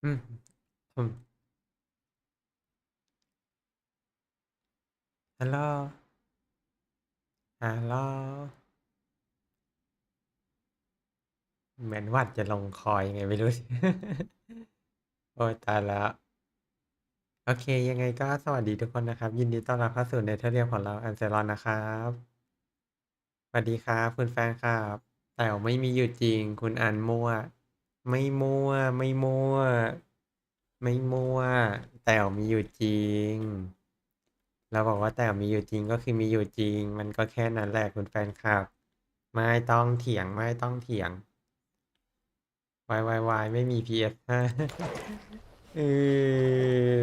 อืมผมฮัลโหลฮัลโหลเหมือนหวัดจะลงคอยังไงไม่รู้ โอ้ยตายแล้วโอเคยังไงก็สวัสดีทุกคนนะครับยินดีต้อนรับเข้าสู่เนเธอร์เรียมของเราอันเซลอนนะครับสวัสดีครับคุณแฟนครับแต่ไม่มีอยู่จริงคุณอ่านมั่วไม่มั่วไม่มั่วไม่มั่วแต่มีอยู่จริงเราบอกว่าแต่มีอยู่จริงก็คือมีอยู่จริงมันก็แค่นั้นแหละคุณแฟนครับไม่ต้องเถียงไม่ต้องเถียง วายไม่มี PS5 เอ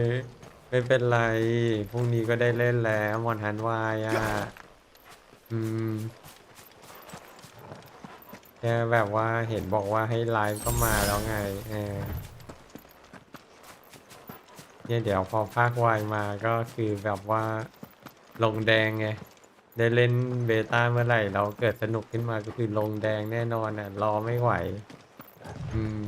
อไม่เป็นไรพรุ่งนี้ก็ได้เล่นแล้วมอนฮันวายอ่ะอืมแค่แบบว่าเห็นบอกว่าให้ไลฟ์ก็มาแล้วไงเนี่ยเดี๋ยวพอภาควายมาก็คือแบบว่าลงแดงไงได้เล่นเบต้าเมื่อไหร่เราเกิดสนุกขึ้นมาก็คือลงแดงแน่นอนอ่ะรอไม่ไหวอืม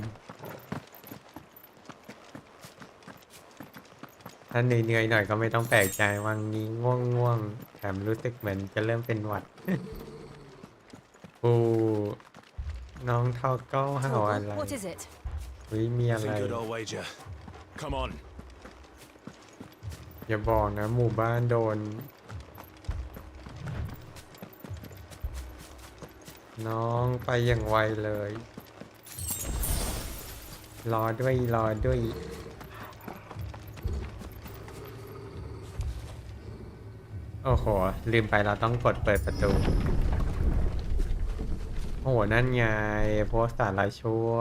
ถ้าเหนื่อยๆหน่อยก็ไม่ต้องแปลกใจวังนี้ง่วงแถมรู้สึกเหมือนจะเริ่มเป็นหวัดปูน้องเท่าเก้าหาอะไร What is it? เฮ้ยมีอะไร Nothing good, I'll wager. Come on. อย่าบอกนะหมู่บ้านโดนน้องไปอย่างไวเลย รอด้วยโอ้โหลืมไปเราต้องกดเปิดประตูโอ้โหนั่นไงพวกสารชั่ว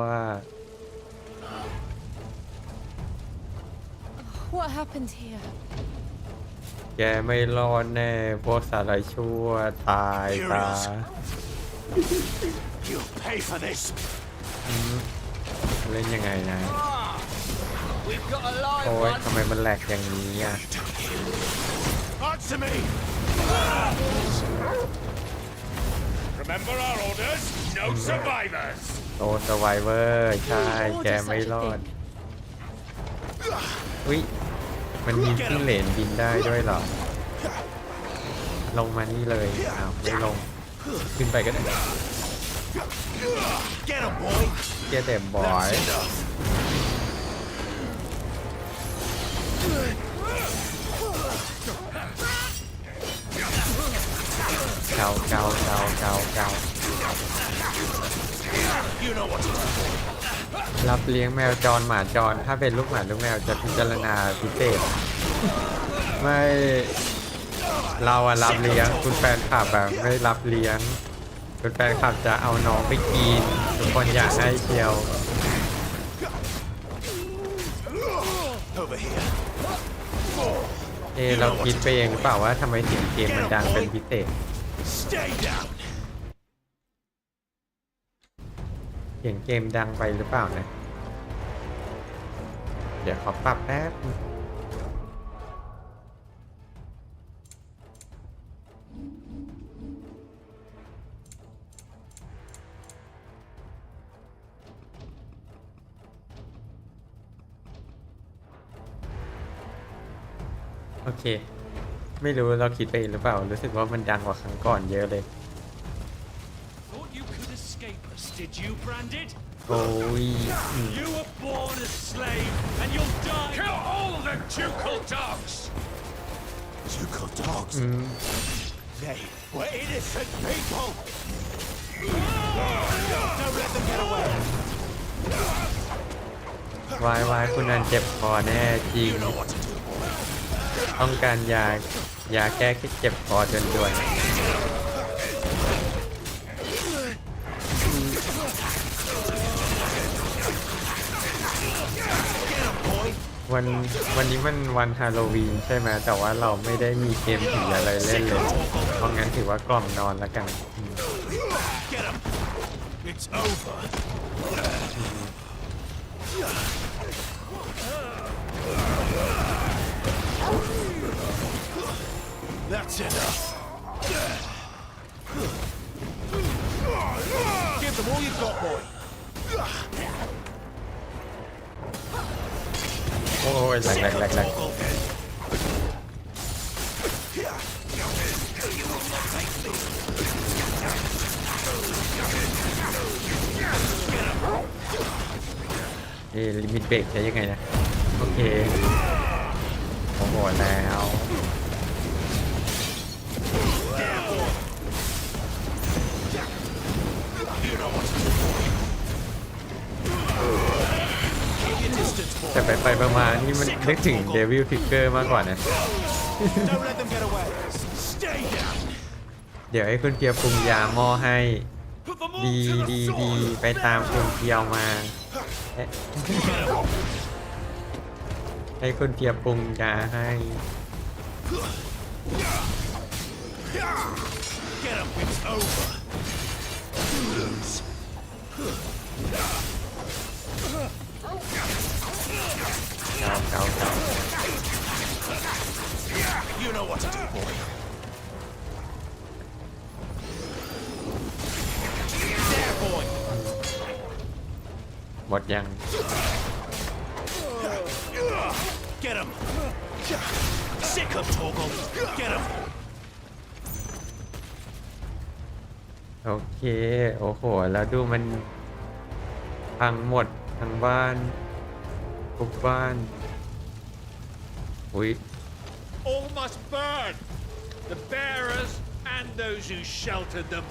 What happened here? แกไม่รอดแน่พวกสารชั่วตายตา You'll pay for this. เล่นยังไงนะ We've got a live โอ้ย one. ทำไมมันแหลกอย่างนี้อ่ะ Answer me. Remember our orders? No survivors. โอ้สไวเวอร์ใช่แกไม่รอดอุ้ยมันมีจิ้งเหลนบินได้ด้วยเหรอลงมานี่เลยอ้าวไม่ลงขึ้นไปก็ได้ Get him, boy. เกียร์แต่บอย That's enough. เกาเกาเกาเกาเกา You know what to do. รับเลี้ยงแมวจรหมาจรถ้าเป็นลูกหมาลูกแมวจะพิจารณาพิเศษไม่เราอะรับเลี้ยงคุณแฟนคลับแบบไม่รับเลี้ยงคุณแฟนคลับจะเอาน้องไปกินทุกคนอยากให้เชียว Over here. เราคิดไปเองหรือเปล่าว่าทำไมเสียงเกมมันดังเป็นพิเศษ Stay down. เสียงเกมดังไปหรือเปล่านะเดี๋ยวขอปรับแป๊บโอเคไม่รู้เราคิดไปเองหรือเปล่ารู้สึกว่ามันดังกว่าครั้งก่อนเยอะเลย Thought you could escape us, did you, Branded? โอ้ย You were born a slave, and you'll die. Kill all the ducal dogs. Ducal dogs? They were innocent people. Don't let them get away. วายคุณนันเจ็บคอแน่จริง You know what to do. ต้องการยาแก้เจ็บคอด่วนๆวันนี้มันวันฮาโลวีนใช่ไหมแต่ว่าเราไม่ได้มีเกมผีอะไรเล่นเลยเพราะงั้นถือว่ากล่อมนอนแล้วกัน Get him. It's over. That's enough. Give them all you've got, boy. โอ้ยแหลก ลิมิตเบรกใช้ยังไงนะโอเคโอ้โหแล้วแต่ไปมานี่มันนึกถึงเดวิลทิกเกอร์มากกว่านะ Don't let them get away. Stay down. เดี๋ยวให้คุณเพียวปรุงยาหม้อให้ Put them all ดี to the ดี sword. ไปตามคุณเพียวมาให้คุณเพียวปรุงยาให้ Get him. It's over. เกา You know what to do, boy. There, boy. หมดยัง Get him. Sick of Toggle. Get him. โอเคโอ้โหแล้วดูมันพังหมดทั้งบ้านทุกบ้านอุ้ย All must burn, the bearers and those who sheltered them.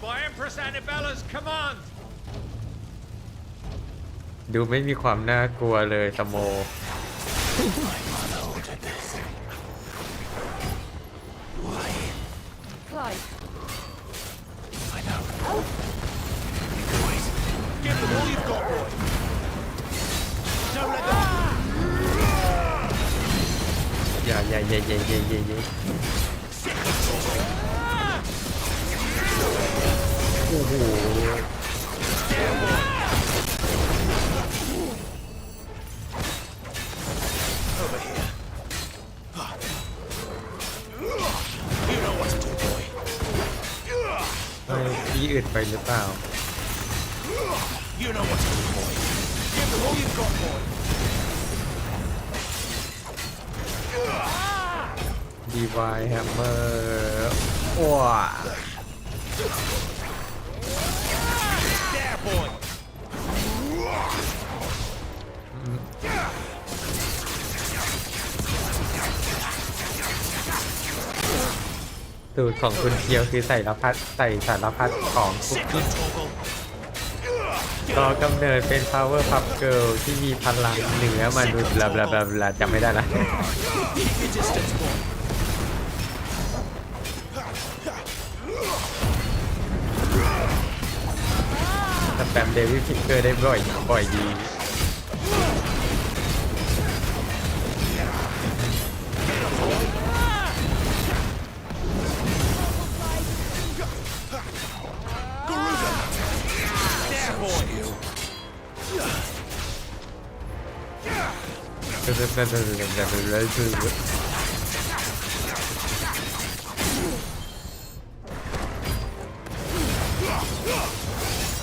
By Empress Annabella's command. ดูไม่มีความน่ากลัวเลยสโม Clive. Give them all you've got, boy. Don't let them. อย่าโอ้โห Over here. You know what to do, boy. กี้อึดไปหรือเปล่า You know what to do, boy. Give them all you've got, boy. ดีวายแฮมเมอร์ว้า There, boy. สูตรของคุณเคียวคือใส่สารพัดของคุก Sit กี้ and toggle. ก็กำเนิดเป็น Power Puff Girl ที่มีพลังเหนือมนุษย์บลาบลาบลาบลาจำไม่ได้ละ Keep your distance, boy. สแปมเดวิดพิกเกอร์ได้บ่อยดี There, boy.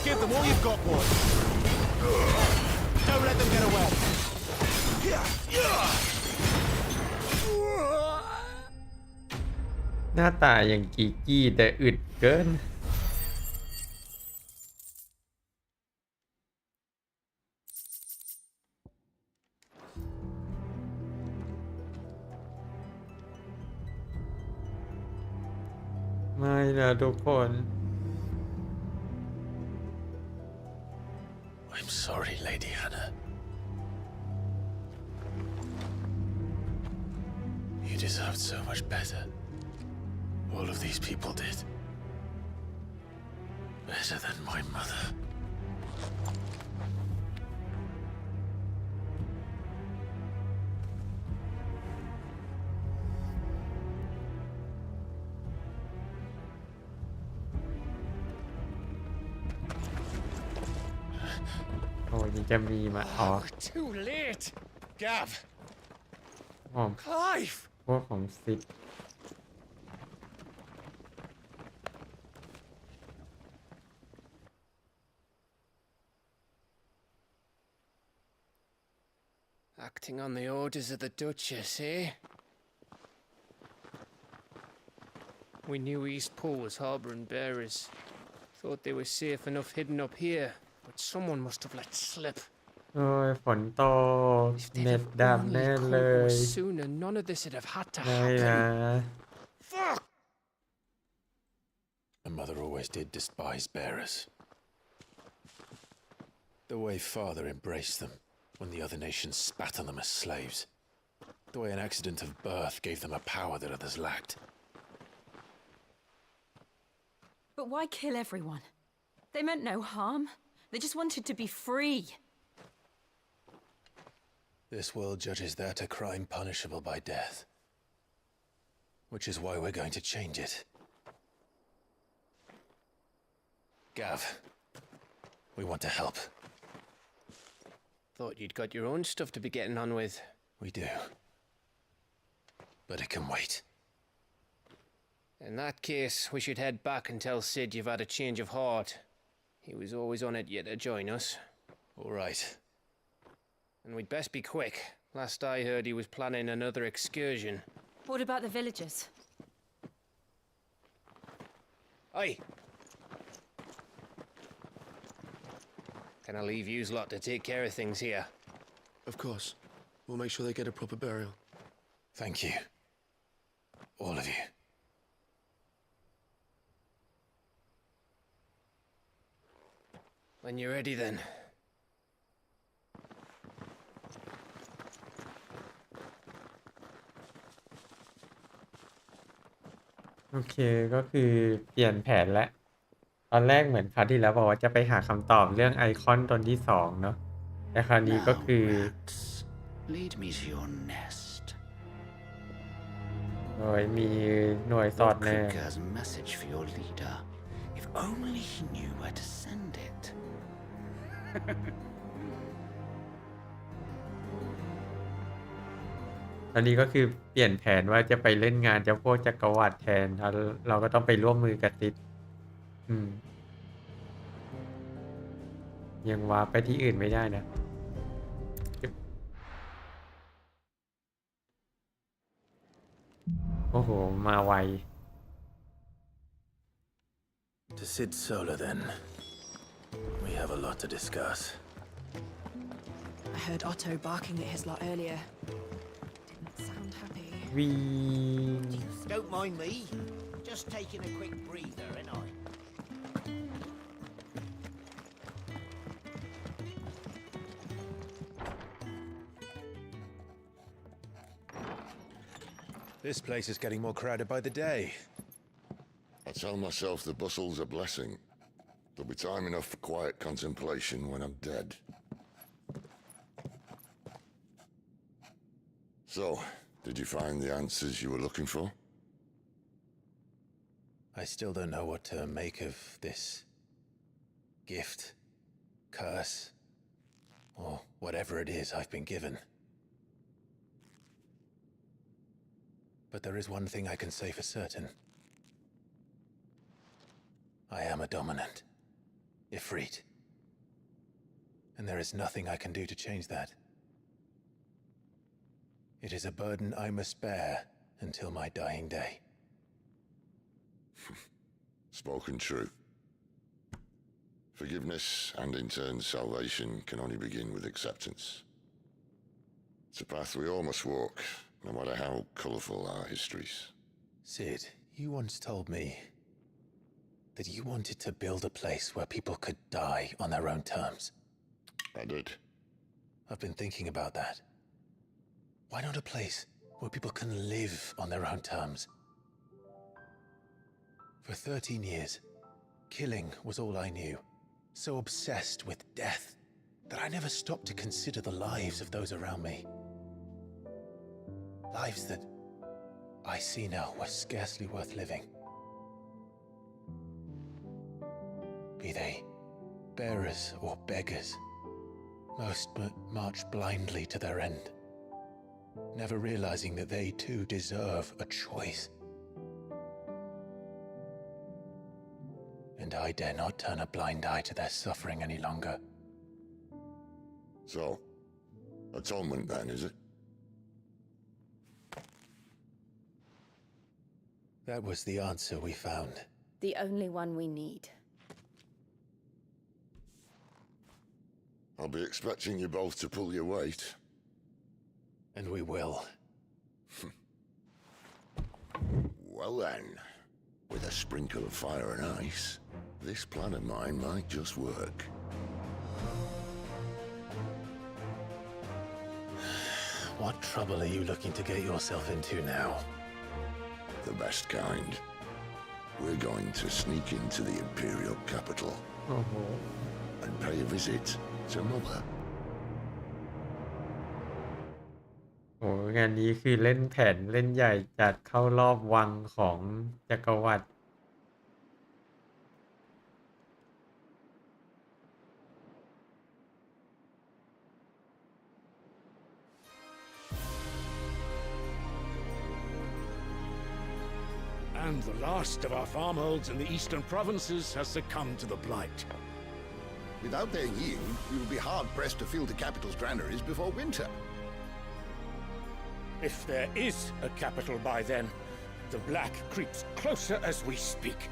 Give them all you've got, boy. Don't let them get away. หน้าตาอย่างกีกี้แต่อึดเกิน ไม่นะทุกคน I'm sorry, Lady Hannah. You deserved so much better. All of these people did. Better than my mother. โอ้ยังจะมีมาอ๋อ Too late. Gav. หอม Clive. พวกของซิด Acting on the orders of the Duchess, eh? We knew East Pool was harbouring bearers. Thought they were safe enough hidden up here, but someone must have let slip. โอ้ยฝนตก If they'd เน็ต have ดับ only แน่ come เล to ย us sooner, none of this would have had to ไม่นะ happen. Fuck! My mother always did despise bearers. The way father embraced them when the other nations spat on them as slaves. The way an accident of birth gave them a power that others lacked. But why kill everyone? They meant no harm. They just wanted to be free. This world judges that a crime punishable by death. Which is why we're going to change it. Gav, we want to help. Thought you'd got your own stuff to be getting on with. We do. But it can wait. In that case, we should head back and tell Sid you've had a change of heart. He was always on it yet to join us. All right. And we'd best be quick. Last I heard he was planning another excursion. What about the villagers? Aye. Can I leave yous lot to take care of things here? Of course. We'll make sure they get a proper burial. Thank you. All of you. When you're ready then. โอเคก็คือเปลี่ยนแผนแล้ว ตอนแรกเหมือนคราวที่แล้วบอกว่าจะไปหาคำตอบเรื่องไอคอนตนที่2เนาะแต่คราวนี้ก็คือ Rats, lead me to your nest. โอ้ยมีหน่วยสอด Lord แนม Kripke has a message for your leader. If only he knew where to send it. ตอนนี้ก็คือเปลี่ยนแผนว่าจะไปเล่นงานเจ้าพวกจักรวรรดิแทนแล้วเราก็ต้องไปร่วมมือกับติด ยังวาร์ปไปที่อื่นไม่ได้นะโอ้โหมาไว To sit solo then. We have a lot to discuss. I heard Otto barking at his lot earlier. Didn't sound happy. วิ่ง Don't mind me. Just taking a quick breather, ain't I? This place is getting more crowded by the day. I tell myself the bustle's a blessing. There'll be time enough for quiet contemplation when I'm dead. So, did you find the answers you were looking for? I still don't know what to make of this gift, curse, or whatever it is I've been given. But there is one thing I can say for certain. I am a dominant, Ifrit. And there is nothing I can do to change that. It is a burden I must bear until my dying day. Spoken true. Forgiveness and in turn salvation can only begin with acceptance. It's a path we all must walk, no matter how colourful our histories. Sid, you once told me that you wanted to build a place where people could die on their own terms. I did. I've been thinking about that. Why not a place where people can live on their own terms? For 13 years, killing was all I knew. So obsessed with death that I never stopped to consider the lives of those around me. Lives that I see now were scarcely worth living. Be they bearers or beggars, most march blindly to their end, never realizing that they too deserve a choice. And I dare not turn a blind eye to their suffering any longer. So, atonement then, is it? That was the answer we found. The only one we need. I'll be expecting you both to pull your weight. And we will. Well then, with a sprinkle of fire and ice, this plan of mine might just work. What trouble are you looking to get yourself into now? The best kind. We're going to sneak into the Imperial capital and pay a visit to Mother. โอ้งานนี้คือเล่นแผนเล่นใหญ่จัดเข้ารอบวังของจักรวรรดิ And the last of our farmholds in the eastern provinces has succumbed to the blight. Without their yield, we will be hard-pressed to fill the capital's granaries before winter. If there is a capital by then, the black creeps closer as we speak.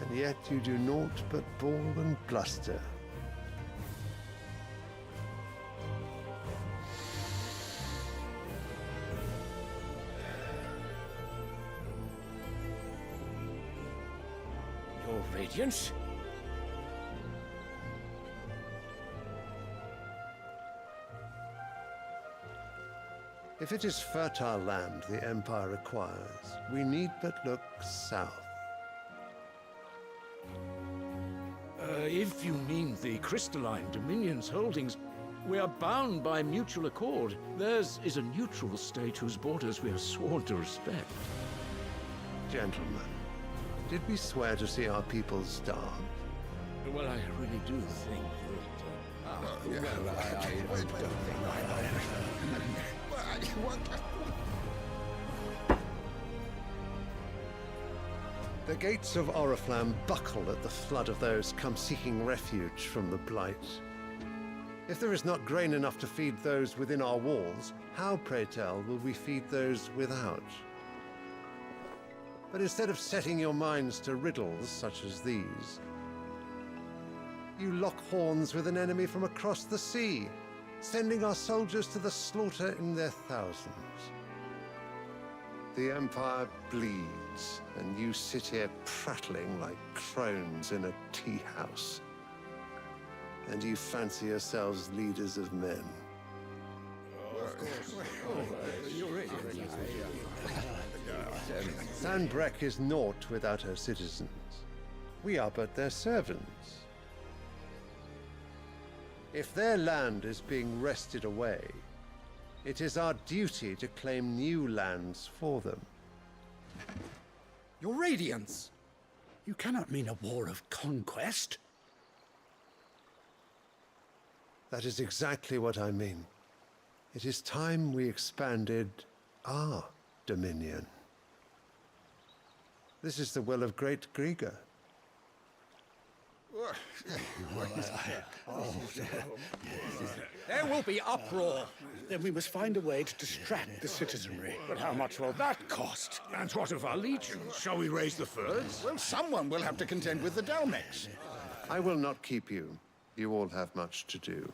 And yet you do naught but bawl and bluster. Your Radiance? If it is fertile land the Empire requires, we need but look south. If you mean the crystalline Dominion's holdings, we are bound by mutual accord. Theirs is a neutral state whose borders we are sworn to respect. Gentlemen, did we swear to see our people starve? Well, I really do think that... The gates of Oriflamme buckle at the flood of those come seeking refuge from the blight. If there is not grain enough to feed those within our walls, how, pray tell, will we feed those without? But instead of setting your minds to riddles such as these, you lock horns with an enemy from across the sea, sending our soldiers to the slaughter in their thousands. The Empire bleeds, and you sit here prattling like crones in a tea house. And you fancy yourselves leaders of men. Sandbreck is naught without her citizens. We are but their servants. If their land is being wrested away, it is our duty to claim new lands for them. Your Radiance! You cannot mean a war of conquest. That is exactly what I mean. It is time we expanded our dominion. This is the will of great Griga. There will be uproar. Then we must find a way to distract the citizenry. But how much will that cost? And what of our legions? Shall we raise the furs? Well, someone will have to contend with the Dalmex. I will not keep you. You all have much to do.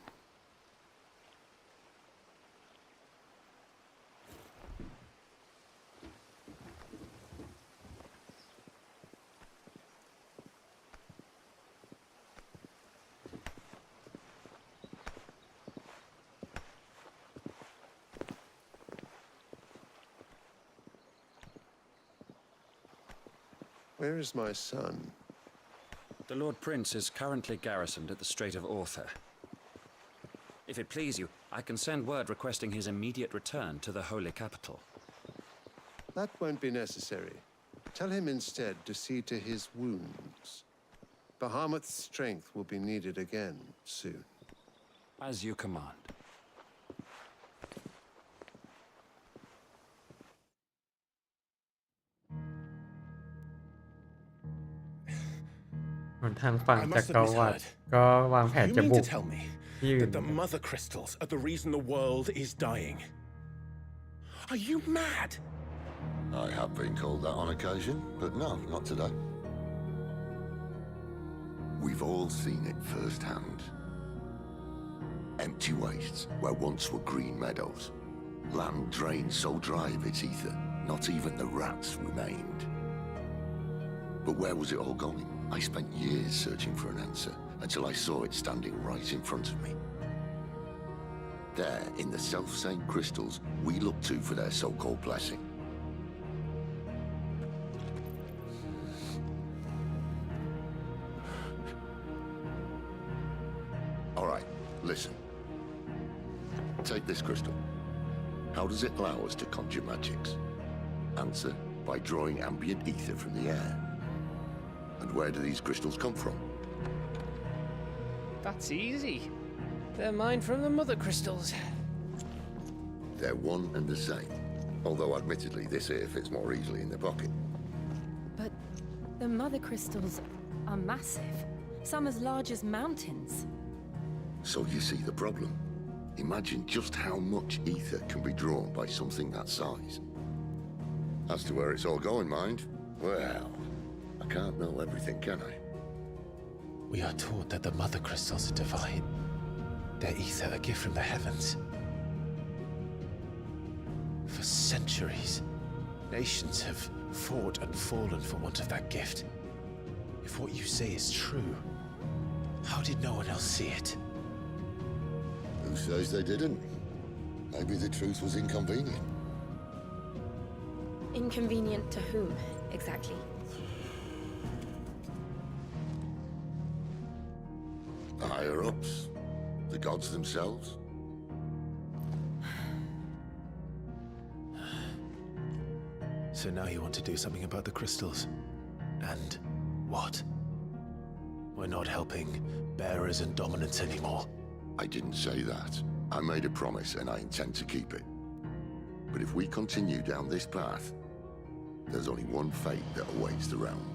Where is my son? The Lord Prince is currently garrisoned at the Strait of Author. If it please you, I can send word requesting his immediate return to the Holy Capital. That won't be necessary. Tell him instead to see to his wounds. Bahamut's strength will be needed again soon. As you command. ทางฝั่งจักรวรรดิก็วางแผน You จะ mean บุ to ก tell me ที่อื่น that the mother crystals are the reason the world is dying? Are you mad? I have been called that on occasion, but no, not today. We've all seen it firsthand. Empty wastes where once were green meadows. Land drained so dry of its ether, not even the rats remained. But where was it all going? I spent years searching for an answer until I saw it standing right in front of me. There, in the self-same crystals we look to for their so-called blessing. All right, listen. Take this crystal. How does it allow us to conjure magics? Answer, by drawing ambient ether from the air. And where do these crystals come from? That's easy. They're mine from the mother crystals. They're one and the same. Although admittedly this here fits more easily in the pocket. But the mother crystals are massive. Some as large as mountains. So you see the problem. Imagine just how much ether can be drawn by something that size. As to where it's all going, mind? Well, I can't know everything, can I? We are taught that the mother crystals are divine. Their ether a gift from the heavens. For centuries, nations have fought and fallen for want of that gift. If what you say is true, how did no one else see it? Who says they didn't? Maybe the truth was inconvenient. Inconvenient to whom, exactly? The higher-ups? The gods themselves? So now you want to do something about the crystals. And what? We're not helping bearers and dominants anymore. I didn't say that. I made a promise and I intend to keep it. But if we continue down this path, there's only one fate that awaits the realm.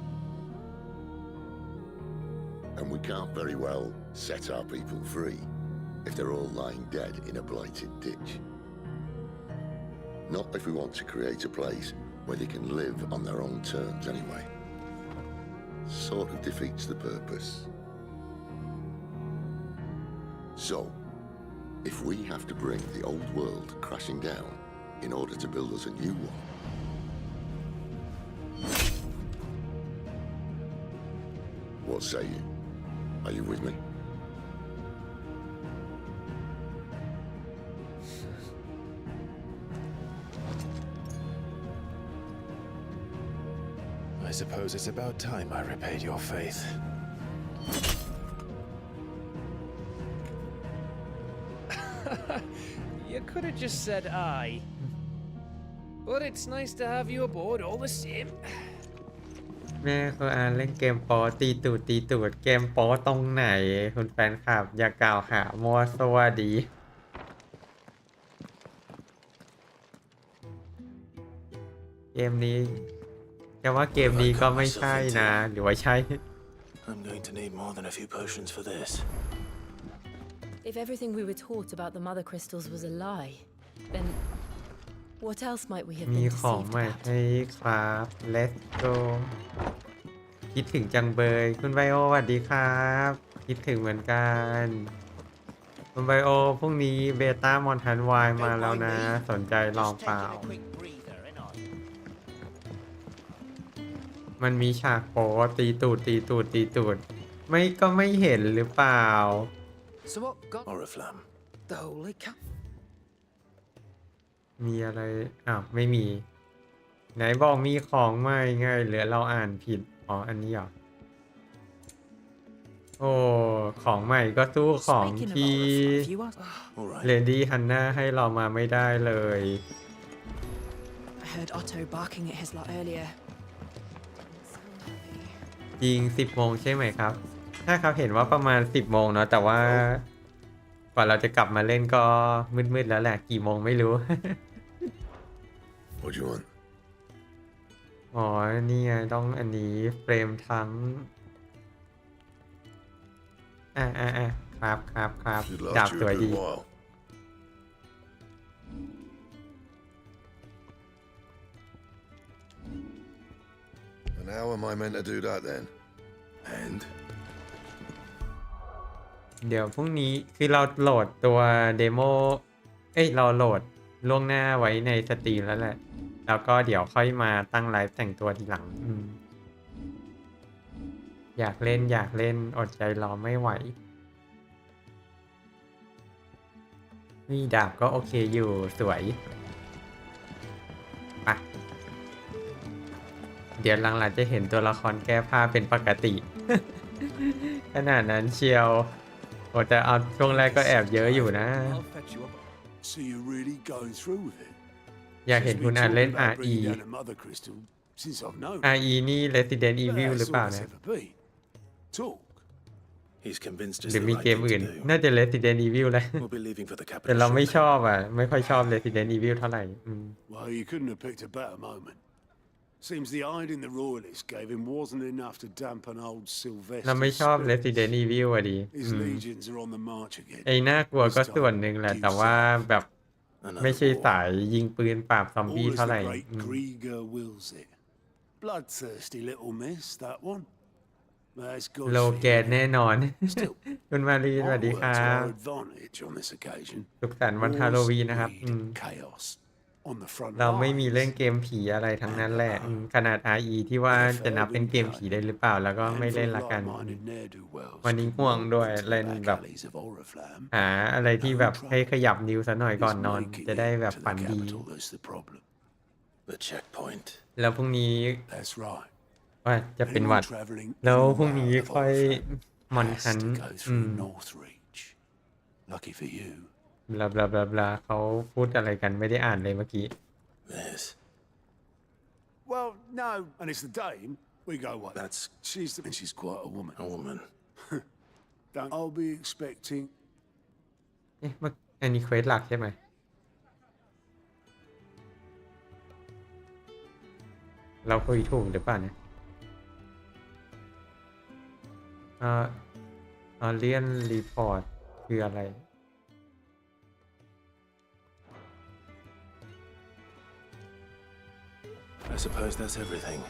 And we can't very well set our people free if they're all lying dead in a blighted ditch. Not if we want to create a place where they can live on their own terms anyway. Sort of defeats the purpose. So, if we have to bring the old world crashing down in order to build us a new one, what say you? Are you with me? I suppose it's about time I repaid your faith. You could have just said aye. But it's nice to have you aboard all the same. แม่คุณอาเล่นเกมโป๊ตีตูดเกมโป๊ตรงไหนคุณแฟนคลับอย่ากล่าวหามัวสวัสดีเกมนี้จะว่าเกมนี้ก็ไม่ใช่นะหรือว่าใช่ I'm going to need more than a few potions for this. If everything we were taught about the mother crystals was a lie, then what else might we have มี been ของ deceived ใหม่ about? ให้ครับ Let's go คิดถึงจังเบยคุณไบโอสวัสดีครับคิดถึงเหมือนกันคุณไบโอพรุ่งนี้เบต้ามอนทันวายมาแล้วนะสนใจลองเปล่ามันมีฉากโป๊ตีตูดไม่ก็ไม่เห็นหรือเปล่า So what got Oriflamme. the holy cap? มีอะไรอ้าวไม่มีไหนบอกมีของใหม่ไงหรือเราอ่านผิดอ๋ออันนี้เหรอโอ้ของใหม่ก็สู้ของ Speaking of ที่ Oriflamme, if you ask, All right. เลดี้ฮันน่าให้เรามาไม่ได้เลย I heard Otto barking at his lot earlier. จริง10 โมงใช่ไหมครับใช่ครับเห็นว่าประมาณ10 โมงเนาะแต่ว่ากว่าเราจะกลับมาเล่นก็มืดแล้วแหละกี่โมงไม่รู้ what do you want? อ๋อนี่ไงต้องอันนี้เฟรมทั้งครับ Should ดาบ last you สวย a ดี good while. And how am I meant to do that then? And? เดี๋ยวพรุ่งนี้คือเราโหลดตัวเดโมเราโหลดล่วงหน้าไว้ในสตรีมแล้วแหละแล้วก็เดี๋ยวค่อยมาตั้งไลฟ์แต่งตัวทีหลังอยากเล่นอดใจรอไม่ไหวนี่ดาบก็โอเคอยู่สวยไปเดี๋ยวหลังๆจะเห็นตัวละครแก้ผ้าเป็นปกติ ขนาดนั้นเชียวโอ้แต่เอาช่วงแรกก็แอบเยอะอยู่นะ I'll fetch you up. So you're really going through with it? อยากเห็นคุณอาเล่น About RE bringing down a mother crystal since I've known. RE นี่ Resident But Evil หรือ that's เปล่า all it's นะ ever been. Talk. He's convinced ห us รือ the มี right เกม thing อื่น to do. น่าจะ Resident Evil แหละ We'll be leaving for the แต่ capital เราไม่ shortly. ชอบไม่ค่อยชอบ Resident Evil เท่าไหร่ Well, you couldn't have picked a better moment. Seems the hiding the royalists gave him wasn't enough to dampen old เราไม่ Sylvester's ชอบ spirit. Resident Evil อ่ะดิ His legions are on the march again. น่ากลัวก็ส่วนหนึ่งแหละแต่ว่าแบบไม่ใช่สายยิงปืนปราบซอมบี้ All as เท่าไหร่ the great Krieger wills it. Bloodthirsty little miss, that one. But it's good โล for แกน you. แน่นอน Still, คุณมารีส I วัสดี worked ครั to บ our advantage on this occasion. สุขสันต์วันฮาโลวีนนะครับ Wars, greed, chaos on the front เราไม่มี lines. เล่นเกมผีอะไรทั้งนั้นแหละขนาด RE ที่ว่าจะนับเป็นเกมผีได้หรือเปล่าแล้วก็ไม่เล่นละกัน วันนี้ง่วงด้วยเล่นแบบหาอะไรที่แบบให้ขยับนิ้วซะหน่อยก่อนนอนจะได้แบบฝันดี The checkpoint. แล้วพรุ่งนี้ That's right. ว่าจะเป็นหวัด Anyone travelling แล้วพรุ่ง in นี้ or out of ค่อย Oriflamme มอนทั has น to go through Northreach. Lucky for you. บลาเขาพูดอะไรกันไม่ได้อ่านเลยเมื่อกี้ This. Well, no, and it's the dame. We go away. That's And she's quite a woman. a woman. I'll be expecting. อันนี้เควสหลักใช่ไหมเราคุยถูกหรือเปล่าเนี่ย เลียนรีพอร์ตคืออะไร I suppose that's everything.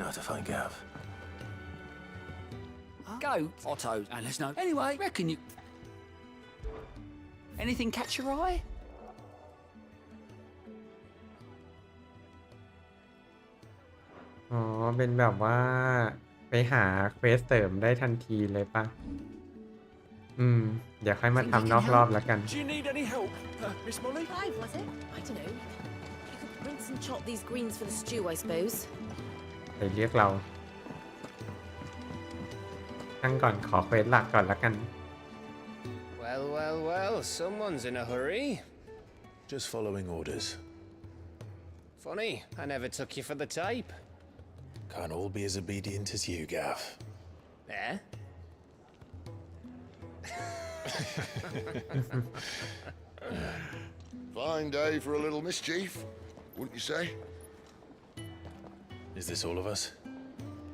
Now to find Gav. Go, Otto, and let's know. Anyway, reckon you... Anything catch your eye? อ๋อ เป็นแบบว่าไปหาเควสเสริมได้ทันทีเลยปะเดี๋ยวค่อยมาทำนอกรอบแล้วกัน Do you need any help, Miss Molly? 5, was it? I don't know. You could rinse and chop these greens for the stew, I suppose. ไปเรียกเราตั้งก่อนขอเควสหลักก่อนแล้วกัน Well, well, well, someone's in a hurry. Just following orders. Funny, I never took you for the type. Can't all be as obedient as you, Gav. Eh? Fine day for a little mischief, wouldn't you say? Is this all of us?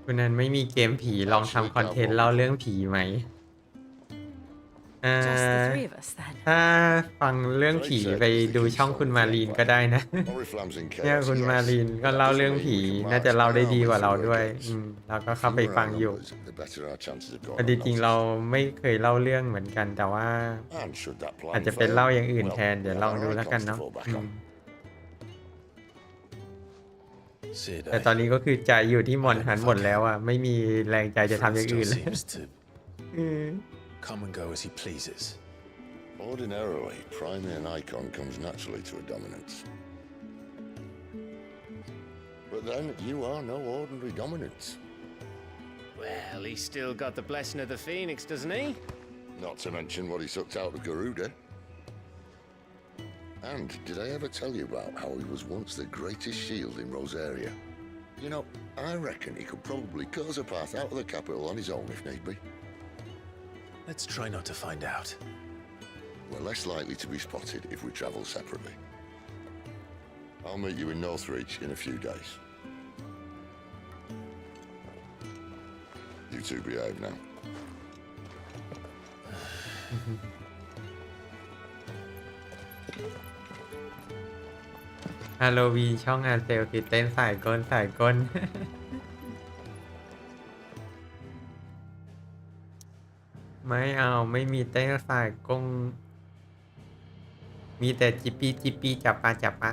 คุณนันไม่มีเกมผีลองทำคอนเทนต์เล่าเรื่องผีไหม Just the three of us then. ถ้าฟังเรื่องผีไปดูช่องคุณมารีนก็ได้นะ Oriflam's in เนี่ย chaos, คุณมา yes. รีนก็เล่าเรื่องผีน่าจะเล่าได้ดีกว่าเราด้วยเราก็เข้าไป Fewer ฟัง our อยู่ numbers, the better our chances of going แต่จริงๆเราไม่เคยเล่าเรื่องเหมือนกันแต่ว่า And should that plan อาจจะเป็นเล่าอย่างอื่น fail, แทน well, เดี๋ยว we'll ลอง have ดู our แล้วกัน icons to เนาะ fall back on. แต่ตอนนี้ก็คือใจอยู่ที่มอนหันหมดแล้วอ่ะไม่มีแรงใจจะทำอย่าง Still อื่นเลย seems to come and go as he pleases. Ordinarily, priming an icon comes naturally to a dominance. But then, you are no ordinary dominance. Well, he's still got the blessing of the Phoenix, doesn't he? Not to mention what he sucked out of Garuda. And did I ever tell you about how he was once the greatest shield in Rosaria? You know, I reckon he could probably cause a path out of the capital on his own if need be. Let's try not to find out. We're less likely to be spotted if we travel separately. I'll meet you in Northreach in a few days. You two behave now. ฮาโลวีนช่องอาเซลคือเต้นสายก้นสายก้น ไม่เอาไม่มีเต้นสายก้งมีแต่จิปปี้จิปปี้จับปะจับปะ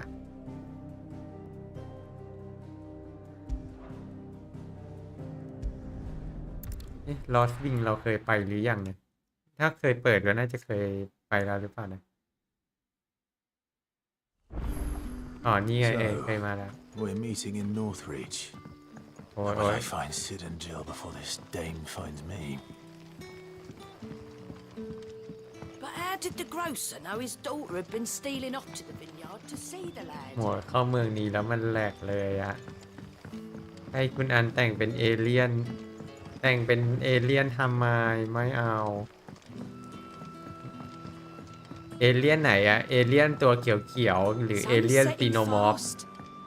ลอสวิงเราเคยไปหรือยังเนี่ยถ้าเคยเปิดก็น่าจะเคยไปแล้วหรือเปล่านะอ๋อนี่ไงเคยมาแล้ว We're meeting in Northreach. Will I find Sid and Jill before this dame finds me? But how did the grocer know his daughter had been stealing off to the vineyard to see the lad? โหเข้าเมืองนี้แล้วมันแหลกเลยอะให้คุณอันแต่งเป็นเอเลี่ยนแต่งเป็นเอเลี่ยนทำไมไม่เอาเอเลี่ยนไหนอะเอเลี่ยนตัวเขียวๆหรือเอเลี่ยนซีโนมอร์ฟ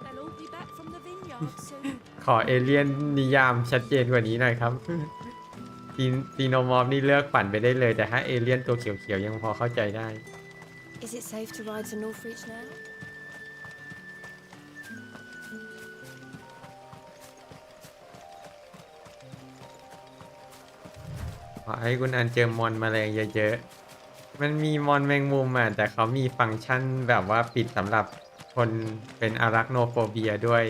They'll all be back from the vineyard soon. ขอเอเลี่ยนนิยามชัดเจนกว่านี้หน่อยครับ ซีโนมอร์ฟนี่เลือกปั่นไปได้เลยแต่ถ้าเอเลี่ยนตัวเขียวๆยังพอเข้าใจได้ Is it safe to ride to Northreach now? ขอให้คุณอันเจอมอนแมลงเยอะๆ มันมีมอนแมงมุมอ่ะแต่เขามีฟังก์ชันแบบว่าปิดสำหรับคนเป็นอารักโนโฟเบียด้วย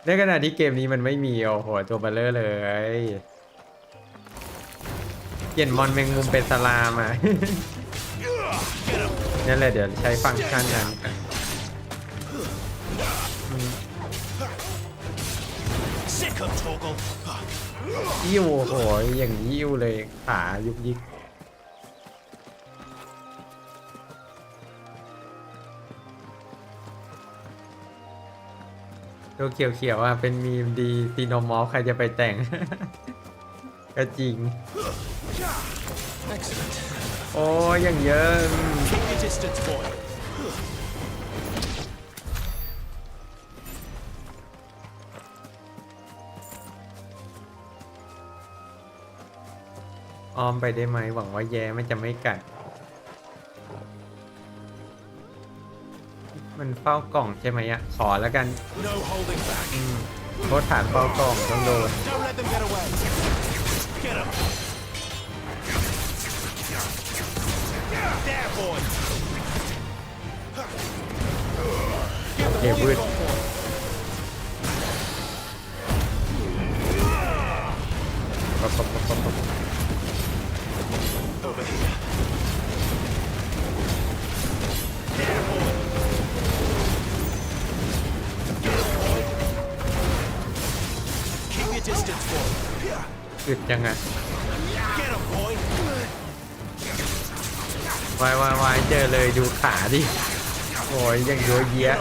ในขณะที่เกมนี้มันไม่มีโอ้โหตัวเบลเลอร์เลยเปลี่ยนมอนแมงมุมเป็นสลามอ่ะ นั่นแหละเดี๋ยวใช้ฟังก์ชันนั้นกัน Sick of Torgal. ยิ้วโอ้โหอย่างยิ้วเลยขายุกยิกตัวเขียวๆอ่ะเป็นมีมดีซีโนมอลใครจะไปแต่ง ก็จริง โอ้ยังเยอะ Keep your distance, boy. อ อ้อมไปได้ไหมหวังว่าแย้มันจะไม่กัดมันเฝ้ากล่องใช่ไหมอะขอแล้วกันโทษฐานเฝ้ากล่องต้องโดนเก็บวืดอึดยังไงวายเจอเลยดูขาดิโอ้ยยังเยอะแยะ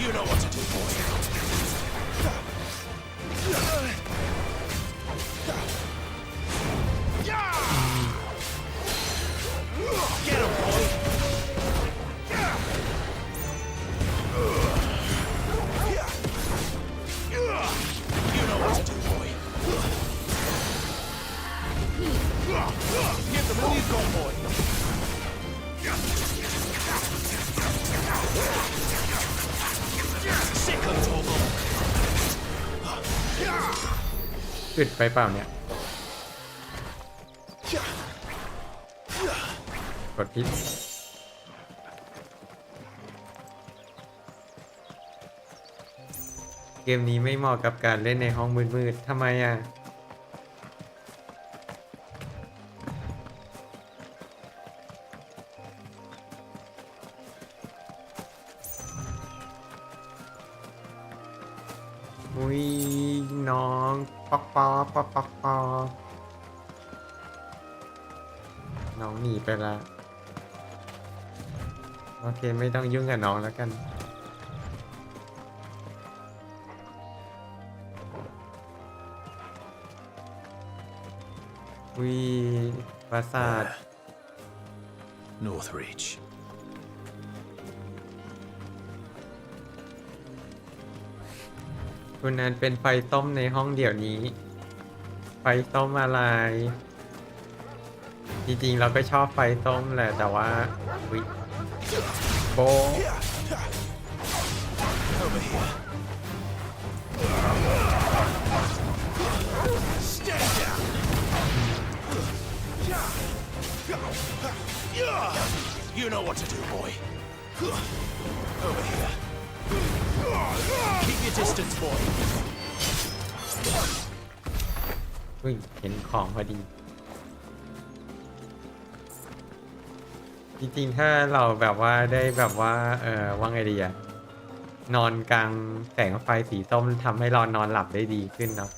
You know what to do, boy. Get him, boy. You know what to do, boy. Give them all you've got, boy. Sick of trouble. อึดไปเปล่าเนี่ยกดพิษเกมนี้ไม่เหมาะกับการเล่นในห้องมืดๆทำไมอ่ะอุ้ยน้องปอกน้องหนีไปละโอเคไม่ต้องยุ่งกับน้องแล้วกันอุ้ยปราสาท Northreach. คุณนั้นเป็นไฟต้มในห้องเดี๋ยวนี้ไฟต้มอะไรจริงๆเราก็ชอบไฟต้มแหละแต่ว่าโบYou know what to do, boy. Over here. Keep your distance, boy. อุ้ยเห็นของพอดีจริงๆถ้าเราแบบว่าได้แบบว่าว่าไงดีอะนอนกลางแสงไฟสีส้มทำให้เรานอนหลับได้ดีขึ้นเนาะ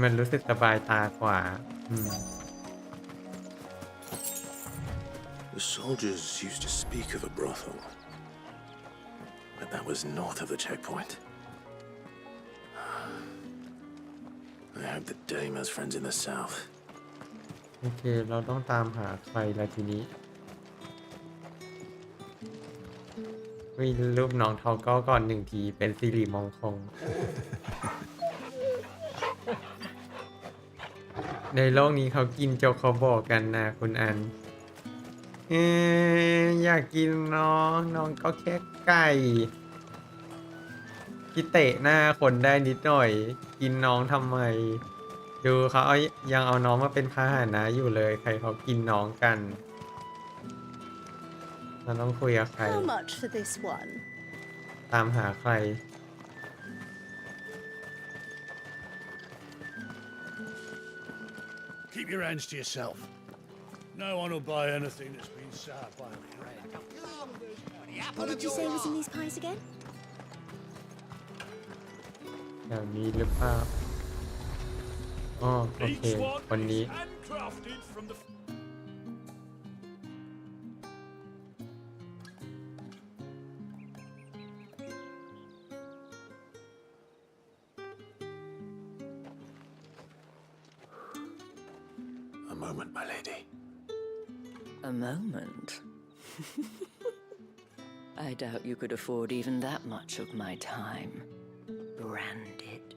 มันรู้สึกสบายตากว่าThe soldiers used to speak of a brothel, but that was north of the checkpoint. I hope that Dame has friends in the south. โอเคเราต้องตามหาใครแล้วทีนี้วิรูปน้องทอก็ก่อนหนึ่งทีเป็นสิริมงคลในโลกนี้เขากินโจโคโบกันนะคุณอันอยากกินน้องก็แค่ไก่ที่เตะหน้าคนได้นิดหน่อยกินน้องทำไมดูเขายังเอาน้องมาเป็นพาหนะอยู่เลยใครเขากินน้องกันเราต้องคุยกับใคร How much for this one? ตามหาใคร Keep your hands to yourself. No one will buy anything that's been soured by a friend. What did you say was in these pies again? แถวนี้หรือเปล่าอ๋อโอเคคนนี้ moment, my lady. A moment? I doubt you could afford even that much of my time. Branded.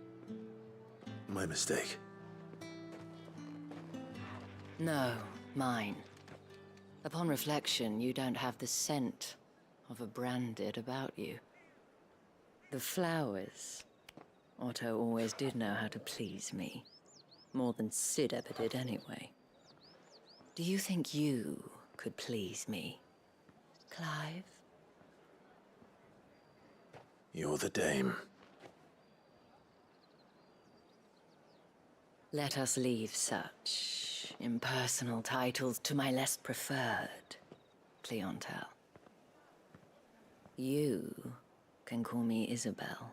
My mistake. No, mine. Upon reflection, you don't have the scent of a branded about you. The flowers. Otto always did know how to please me. More than Sid ever did anyway. Do you think you could please me, Clive? You're the dame. Let us leave such impersonal titles to my less preferred clientele. You can call me Isabel.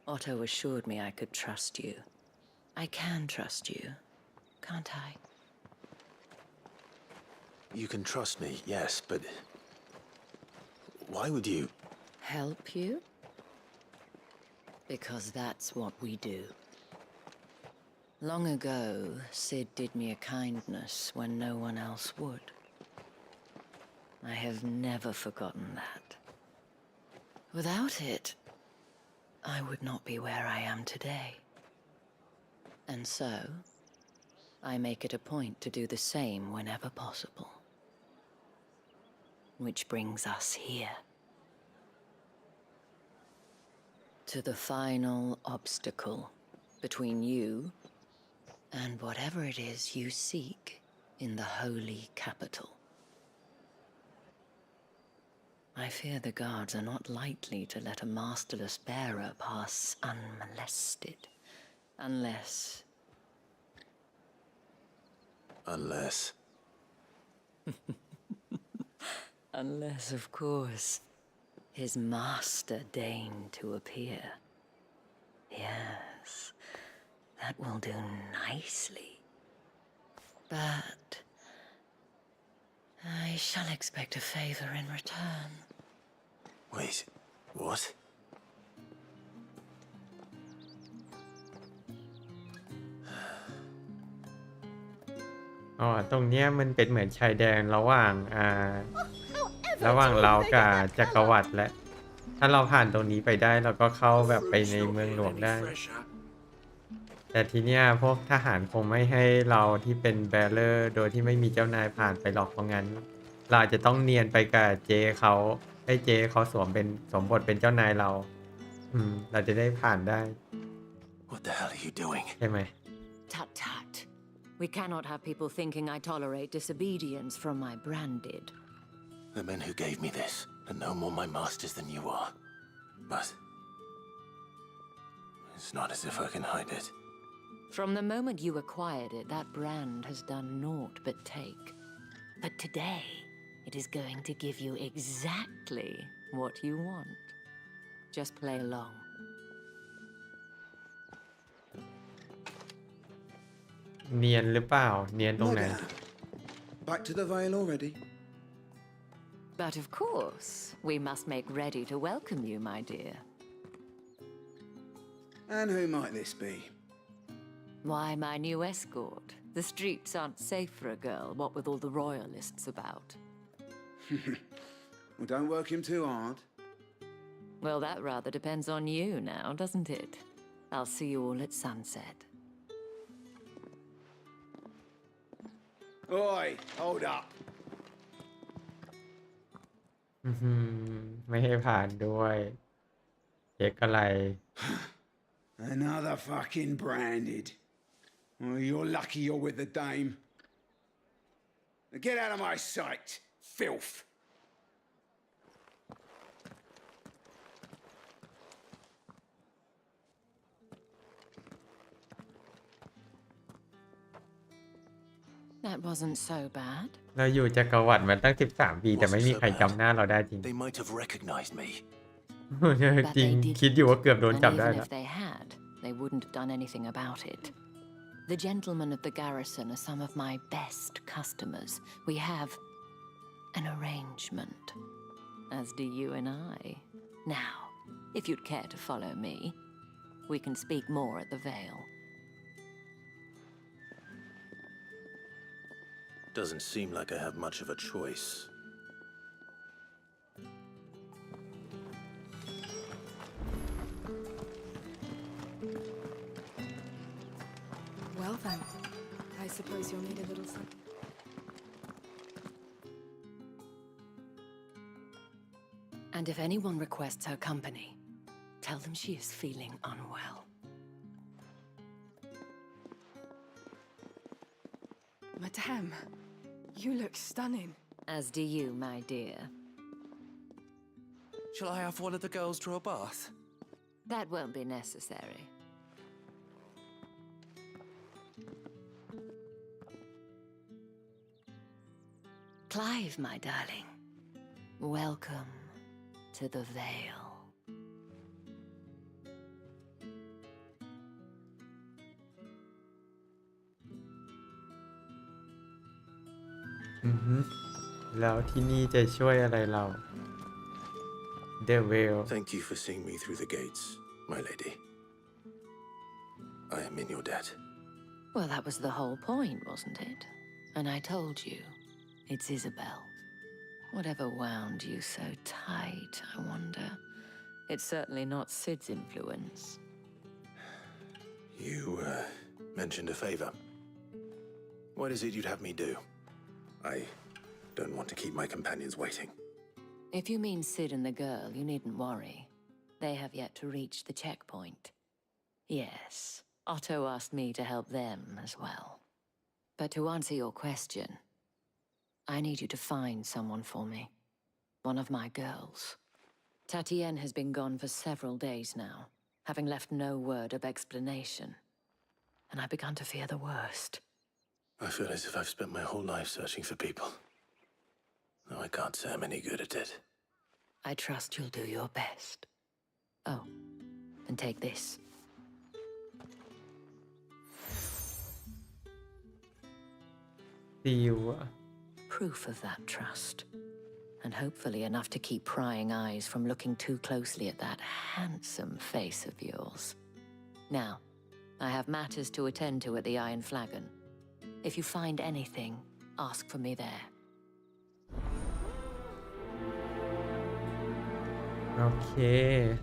Otto assured me I could trust you. I can trust you, can't I? You can trust me, yes, but why would you? Help you? Because that's what we do. Long ago, Sid did me a kindness when no one else would. I have never forgotten that. Without it, I would not be where I am today. And so, I make it a point to do the same whenever possible. Which brings us here. To the final obstacle between you and whatever it is you seek in the holy capital. I fear the guards are not likely to let a masterless bearer pass unmolested. Unless... Unless, of course, his master deigned to appear. Yes, that will do nicely. But... I shall expect a favor in return. Wait, what?อ๋อตรงเนี้ยมันเป็นเหมือนชายแดนระหว่างระหว่างเรากับจักรวรรดิและถ้าเราผ่านตรงนี้ไปได้เราก็เข้าแบบไปในเมืองหลวงได้ แต่ทีเนี้ยพวกทหารคงไม่ให้เราที่เป็นแบลเลอร์โดยที่ไม่มีเจ้านายผ่านไปหรอกเพราะงั้นเราอาจจะต้องเนียนไปกับเจเขาให้เจเขาสวมบทเป็นเจ้านายเราเราจะได้ผ่านได้ What the hell are you doing? ใช่ไหม Tut tut. We cannot have people thinking I tolerate disobedience from my branded. The men who gave me this are no more my masters than you are. But it's not as if I can hide it. From the moment you acquired it, that brand has done naught but take. But today, it is going to give you exactly what you want. Just play along. เนียนหรือเปล่าเนียนตรงไหน Back to the Vale already? But of course, we must make ready to welcome you, my dear. And who might this be? Why, my new escort. The streets aren't safe for a girl, what with all the royalists about. Well, don't work him too hard. Well, that rather depends on you now, doesn't it? I'll see you all at sunset. Oi, hold up. ไม่ให้ผ่านด้วยเช็คอะไร Another fucking branded. Well, you're lucky you're with the dame. Now get out of my sight, filth. That wasn't so bad. เราอยู่จักรวรรดิมาตั้ง13 ปีแต่ไม่มีใครจำหน้าเราได้จริง They might have recognized me. จริงคิดอยู่ว่าเกือบโดน And จับได้ even แล้ว if they had, they wouldn't have done anything about it. The gentlemen of the garrison are some of my best customers. We have an arrangement, as do you and I. Now, if you'd care to follow me, we can speak more at the Vale. Doesn't seem like I have much of a choice. Well then, I suppose you'll need a little something. And if anyone requests her company, tell them she is feeling unwell. Madame, you look stunning. As do you, my dear. Shall I have one of the girls draw a bath? That won't be necessary. Clive, my darling. Welcome to the Vale. แล้วที่นี่จะช่วยอะไรเรา The Vale Thank you for seeing me through the gates, my lady. I am in your debt. Well, that was the whole point, wasn't it? And I told you, it's Isabel. Whatever wound you so tight, I wonder. It's certainly not Sid's influence. You, mentioned a favor. What is it you'd have me do? I don't want to keep my companions waiting. If you mean Sid and the girl, you needn't worry. They have yet to reach the checkpoint. Yes, Otto asked me to help them as well. But to answer your question, I need you to find someone for me. One of my girls. Tatienne has been gone for several days now, having left no word of explanation. And I've begun to fear the worst. I feel as if I've spent my whole life searching for people. Though I can't say I'm any good at it. I trust you'll do your best. Oh, and take this. Proof of that trust. And hopefully enough to keep prying eyes from looking too closely at that handsome face of yours. Now, I have matters to attend to at the Iron Flagon. If you find anything, ask for me there. โอเค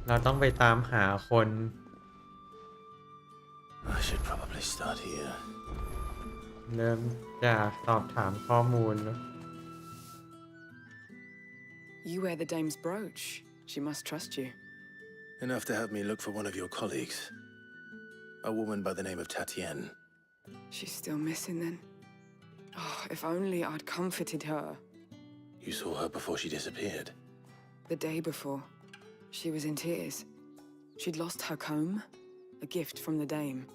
เราต้องไปตามหาคน I should probably start here. เริ่มจากสอบถามข้อมูล You wear the dame's brooch. She must trust you. Enough to have me look for one of your colleagues. A woman by the name of Tatienne. She's still missing then. Oh, if only I'd comforted her. You saw her before she disappeared. The day before. She was in tears. She'd lost her comb, a gift from the dame.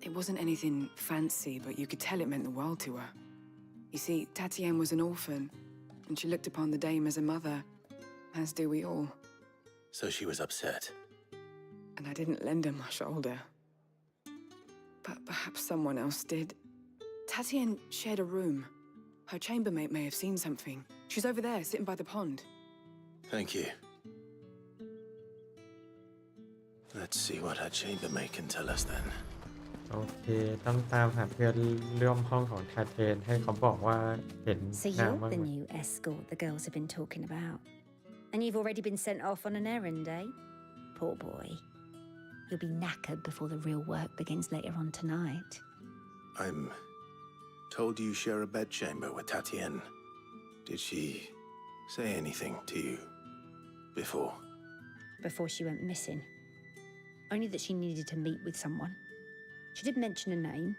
It wasn't anything fancy, but you could tell it meant the world to her. You see, Tatienne was an orphan, and she looked upon the dame as a mother, as do we all. So she was upset. And I didn't lend her my shoulder. But perhaps someone else did. Tatienne shared a room. Her chambermaid may have seen something. She's over there, sitting by the pond. Thank you. Let's see what her chambermaid can tell us then. โอเค ต้องตามหาเพื่อนร่วมห้องของทาเทนให้เขาบอกว่าเห็น So นาง you're บ้าง the ไหม new escort the girls have been talking about. And you've already been sent off on an errand, eh? Poor boy. You'll be knackered before the real work begins later on tonight. I'm told you share a bedchamber with Tatienne. Did she say anything to you before? Before she went missing. Only that she needed to meet with someone. She did mention a name,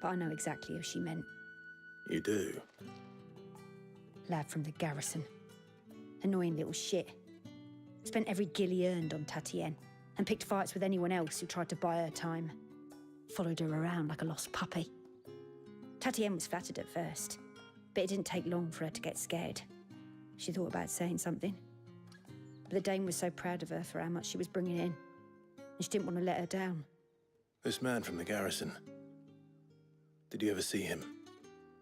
but I know exactly who she meant. You do? Lad from the garrison. Annoying little shit. Spent every guil he earned on Tatienne and picked fights with anyone else who tried to buy her time. Followed her around like a lost puppy. Tatienne was flattered at first, but it didn't take long for her to get scared. She thought about saying something. But the dame was so proud of her for how much she was bringing in, and she didn't want to let her down. This man from the garrison. Did you ever see him?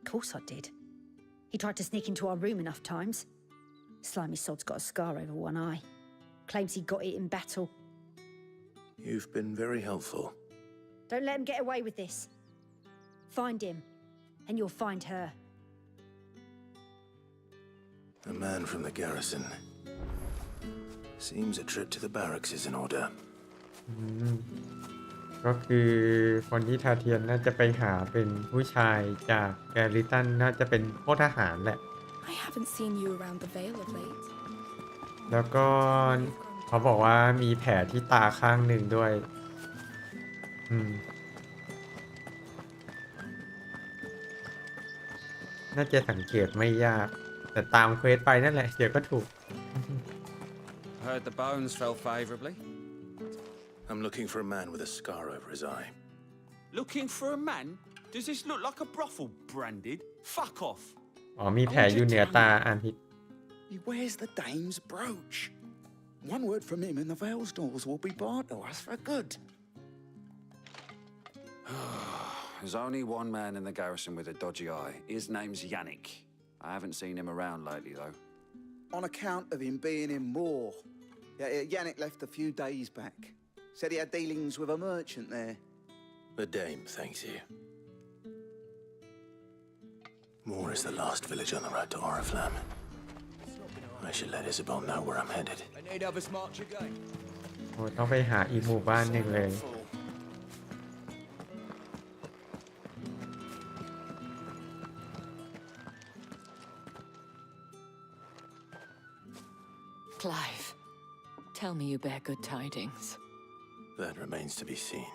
Of course I did. He tried to sneak into our room enough times. Slimy sod's got a scar over one eye. Claims he got it in battle. You've been very helpful. Don't let him get away with this. Find him, and you'll find her. A man from the garrison. Seems a trip to the barracks is in order. ก็คือคนที่ทาเทียนน่าจะไปหาเป็นผู้ชายจากแกริตันน่าจะเป็นพวกทหารแหละ I haven't seen you around the Vale of late. แล้วก็เขาบอกว่ามีแผลที่ตาข้างหนึ่งด้วยน่าจะสังเกตไม่ยากแต่ตามเควสไปนั่นแหละเดี๋ยวก็ถูก Heard the bones fell favorably. I'm looking for a man with a scar over his eye. Looking for a man? Does this look like a brothel branded? Fuck off. อ๋อมีแผลอยู่เหนือตาอ่านผิด He wears the dame's brooch. One word from him and the Vale's doors will be barred to us for good. There's only one man in the garrison with a dodgy eye. His name's Yannick. I haven't seen him around lately, though. On account of him being in Moore. Yeah, Yannick left a few days back. Said he had dealings with a merchant there. The dame thanks you. Moore is the last village on the road to Oriflamme. I should let Isabel know where I'm headed. I need others march again. โอ้ต้องไปหาอีกหมู่บ้านหนึ่งเลย Clive, tell me you bear good tidings. That remains to be seen.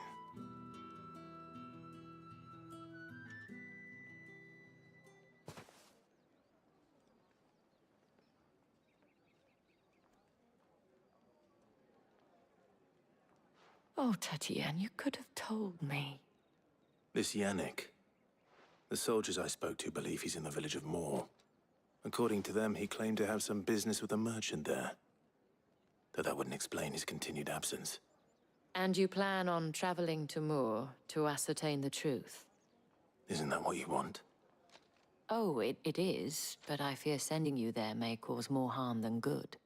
Oh, Tatienne, you could have told me. This Yannick. The soldiers I spoke to believe he's in the village of Moore. According to them, he claimed to have some business with a merchant there. Though that wouldn't explain his continued absence. And you plan on traveling to Moore to ascertain the truth? Isn't that what you want? Oh, it is, but I fear sending you there may cause more harm than good.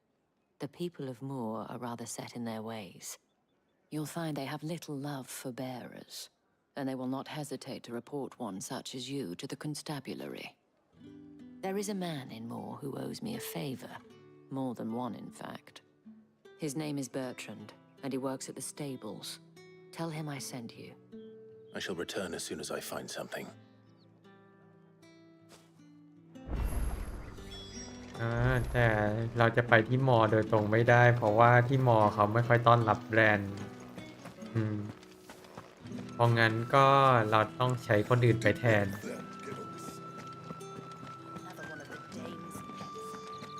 The people of Moore are rather set in their ways. You'll find they have little love for bearers, and they will not hesitate to report one such as you to the constabulary. There is a man in Moore who owes me a favor, more than one in fact. His name is Bertrand, and he works at the stables. Tell him I sent you. I shall return as soon as I find something. แต่เราจะไปที่มอโดยตรงไม่ได้เพราะว่าที่มอเขาไม่ค่อยต้อนรับแบรนด์เพราะงั้นก็เราต้องใช้คนอื่นไปแทน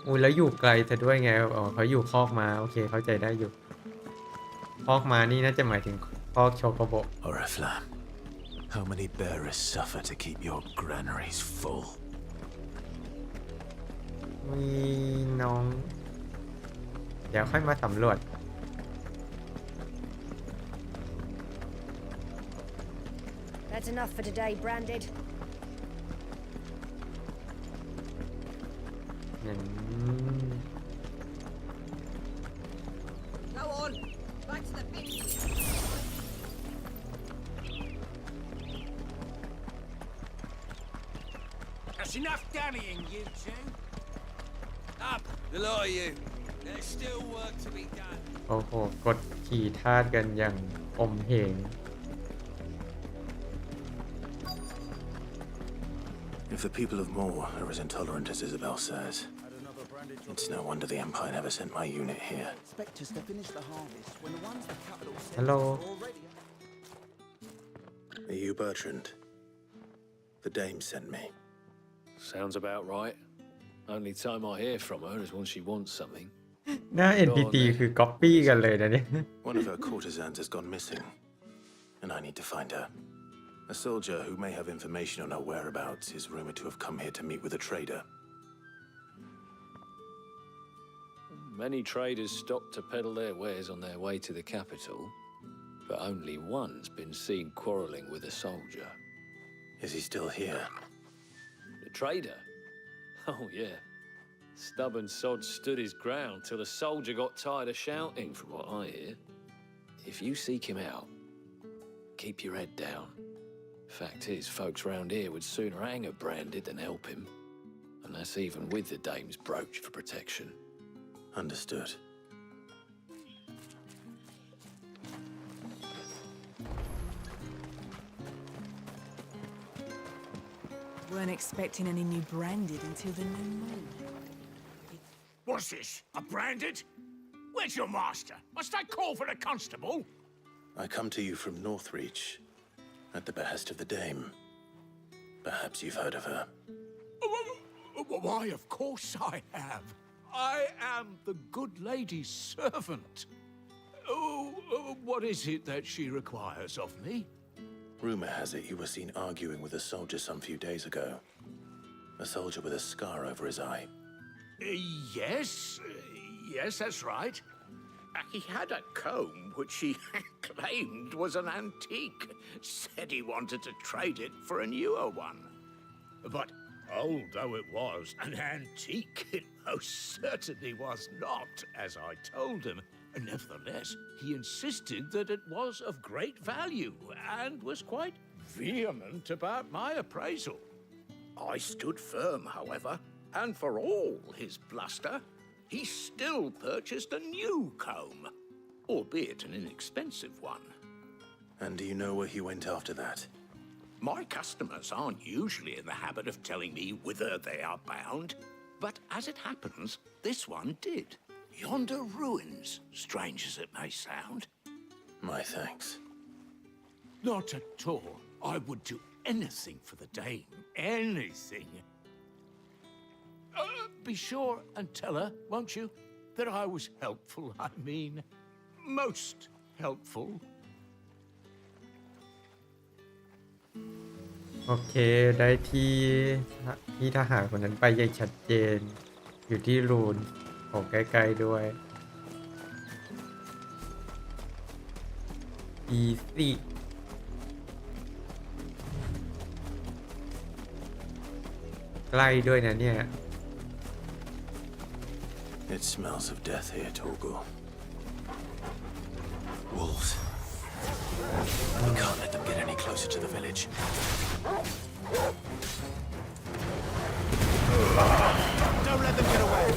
อุ้ยแล้วอยู่ไกลซะด้วยไงอ๋อเขาอยู่คอกม้าโอเคเข้าใจได้อยู่คอกม้านี่น่าจะหมายถึงคอกโชโกโบ Oriflamme, how many bearers suffer to keep your granaries full? มีน้องเดี๋ยวค่อยมาสำรวจ That's enough for today, Branded. งั้น Go on, back to the pit. That's enough dallying, you two. Up, the lot of you. There's still work to be done. โอ้โหกดขี่ทาสกันอย่างอมเหง If the people of Moore are as intolerant as Isabel says, it's no wonder the Empire never sent my unit here. Expect us to finish the harvest when the ones the capital sent Hello. are already. Are you Bertrand? The dame sent me. Sounds about right. Only time I hear from her is when she wants something. หน้า NPT คือก๊อปปี้กันเลยนะเนี่ย One of her courtesans has gone missing, and I need to find her. A soldier who may have information on her whereabouts is rumored to have come here to meet with a trader. Many traders stop to peddle their wares on their way to the capital, but only one's been seen quarrelling with a soldier. Is he still here? The trader? Oh, yeah. Stubborn sod stood his ground till the soldier got tired of shouting, from what I hear. If you seek him out, keep your head down Fact is, folks round here would sooner hang a branded than help him. And that's even with the dame's brooch for protection. Understood. Weren't expecting any new branded until the new moon. What's this? A branded? Where's your master? Must I call for the constable? I come to you from Northreach, at the behest of the dame. Perhaps you've heard of her. Why, of course I have. I am the good lady's servant. What is it that she requires of me? Rumor has it you were seen arguing with a soldier some few days ago. A soldier with a scar over his eye. Yes, that's right. He had a comb which he claimed was an antique. Said he wanted to trade it for a newer one. But old though it was, an antique it most certainly was not, as I told him. Nevertheless, he insisted that it was of great value and was quite vehement about my appraisal. I stood firm, however, and for all his bluster, he still purchased a new comb, albeit an inexpensive one. And do you know where he went after that? My customers aren't usually in the habit of telling me whither they are bound, but as it happens, this one did. Yonder ruins, strange as it may sound. My thanks. Not at all. I would do anything for the dame. Anything. Be sure and tell her, won't you, that I was helpful. I mean, most helpful. โอเคได้ที่ทหารคนนั้นไปอย่างชัดเจนอยู่ที่รูนของใกล้ๆด้วย easy ใกล้ด้วยนะเนี่ย It smells of death here, Torgul. Wolves. We can't let them get any closer to the village. Don't let them get away.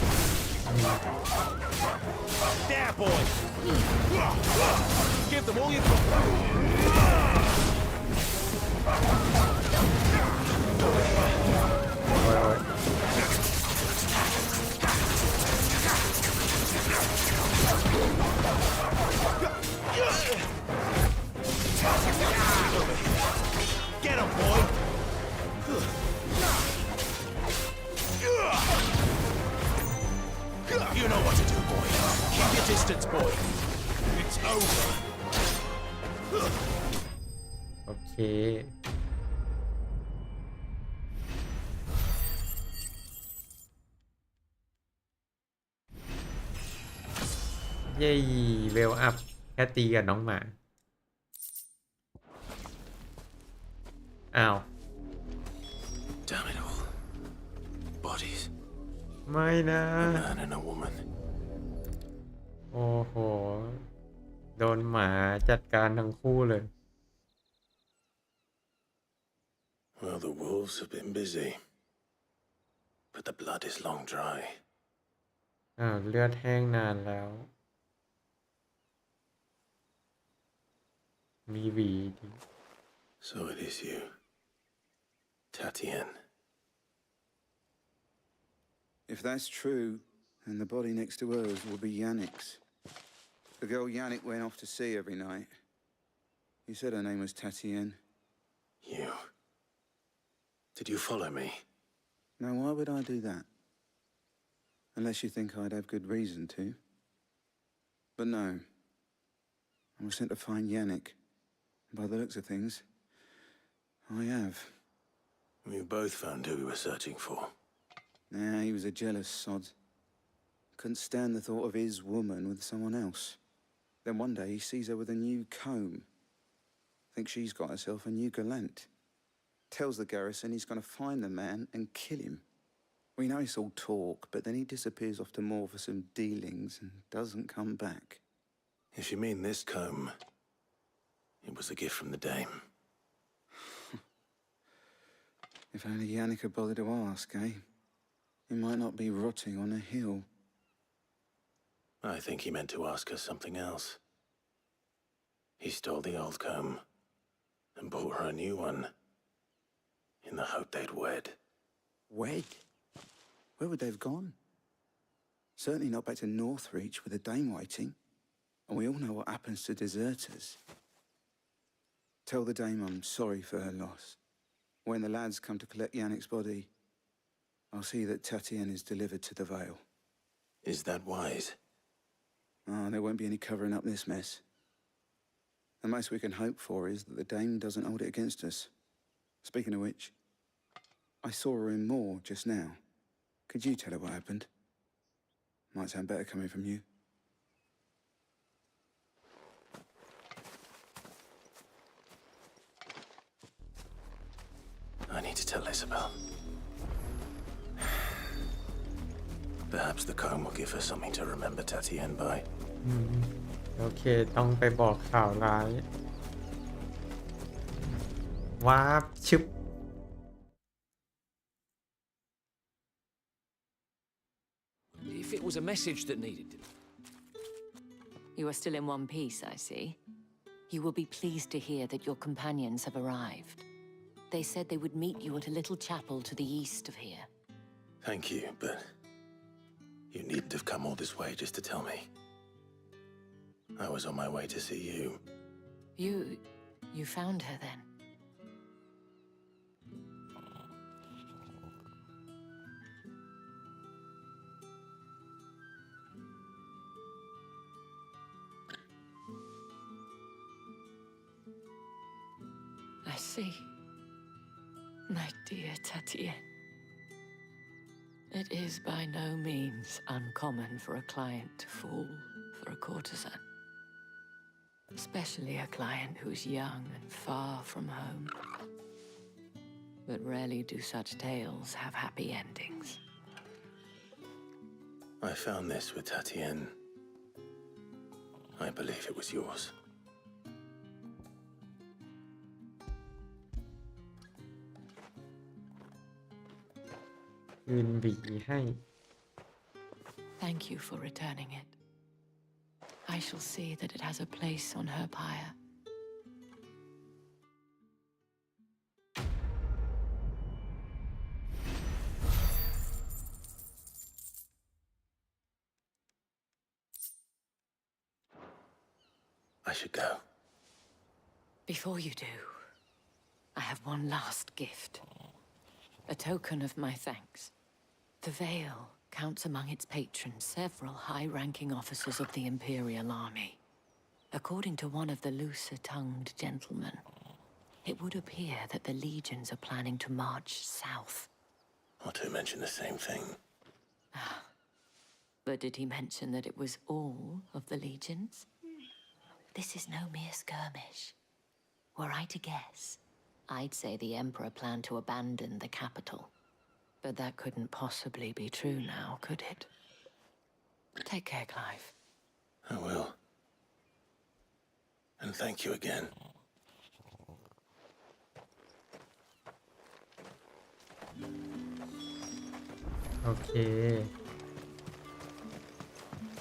There, boy. Give them all you've got. Get him, boy. You know what to do, boy. Keep your distance, boy. It's over. โอเคเย้เวลอัพแค่ตีกับน้องหมาอ้าว Damn it all. Bodies. ไม่นะ A man and a woman. โอ้โหโดนหมาจัดการทั้งคู่เลย Well, the wolves have been busy. But the blood is long dry. เลือดแห้งนานแล้ว มีหวีดิ So it is you, Tatienne. If that's true, then the body next to hers will be Yannick's. The girl Yannick went off to sea every night. You said her name was Tatienne. You. Did you follow me? Now, why would I do that? Unless you think I'd have good reason to. But no. I was sent to find Yannick. And by the looks of things, I have. We both found who we were searching for. Nah, he was a jealous sod. Couldn't stand the thought of his woman with someone else. Then one day he sees her with a new comb. Thinks she's got herself a new gallant. Tells the garrison he's going to find the man and kill him. We know it's all talk, but then he disappears off to Moor for some dealings and doesn't come back. If you mean this comb, it was a gift from the dame. If only Yannick had bothered to ask, eh? He might not be rotting on a hill. I think he meant to ask us something else. He stole the old comb and bought her a new one in the hope they'd wed. Wed? Where would they have gone? Certainly not back to Northreach with a dame waiting. And we all know what happens to deserters. Tell the dame I'm sorry for her loss. When the lads come to collect Yannick's body, I'll see that Tatienne is delivered to the Vale. Is that wise? Ah, there won't be any covering up this mess. The most we can hope for is that the dame doesn't hold it against us. Speaking of which, I saw her in Moor just now. Could you tell her what happened? Might sound better coming from you. I need to tell Isabel. Perhaps the comb will give her something to remember Tatienne by. โอเคต้องไปบอกข่าวร้ายว้าบชึบ If it was a message that needed to... You are still in one piece, I see. You will be pleased to hear that your companions have arrived. They said they would meet you at a little chapel to the east of here. Thank you, but you needn't have come all this way just to tell me. I was on my way to see you. You found her then? I see. My dear Tatienne. It is by no means uncommon for a client to fall for a courtesan. Especially a client who's young and far from home. But rarely do such tales have happy endings. I found this with Tatienne. I believe it was yours. Thank you for returning it. I shall see that it has a place on her pyre. I should go. Before you do, I have one last gift. A token of my thanks. The Vale counts among its patrons several high-ranking officers of the Imperial Army. According to one of the looser-tongued gentlemen, it would appear that the legions are planning to march south. Otto mentioned the same thing. But did he mention that it was all of the legions? This is no mere skirmish. Were I to guess, I'd say the Emperor planned to abandon the capital. But that couldn't possibly be true now, could it? Take care, Clive. I will. And thank you again. Okay.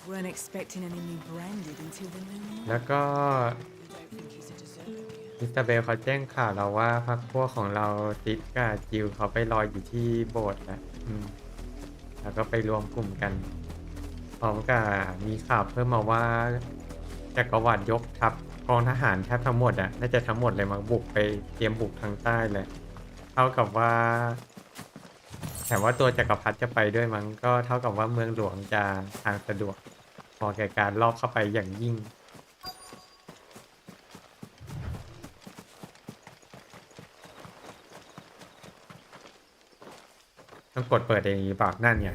Weren't expecting any new branded until the new month. แล้วก็อิซาเบลเขาแจ้งข่าวเราว่าพรรคพวกของเราซิดกับจิลเขาไปรออยู่ที่โบสถ์แล้วแล้วก็ไปรวมกลุ่มกันพร้อมกับมีข่าวเพิ่มมาว่าจักรวรรดิยกทัพกองทหารแทบทั้งหมดน่าจะทั้งหมดเลยมาบุกไปเตรียมบุกทางใต้เลยเท่ากับว่าแต่ว่าตัวจักรพรรดิจะไปด้วยมั้งก็เท่ากับว่าเมืองหลวงจะทางสะดวกพอแก่การลอบเข้าไปอย่างยิ่งต้องกดเปิดเองหรือเปล่านั่นไง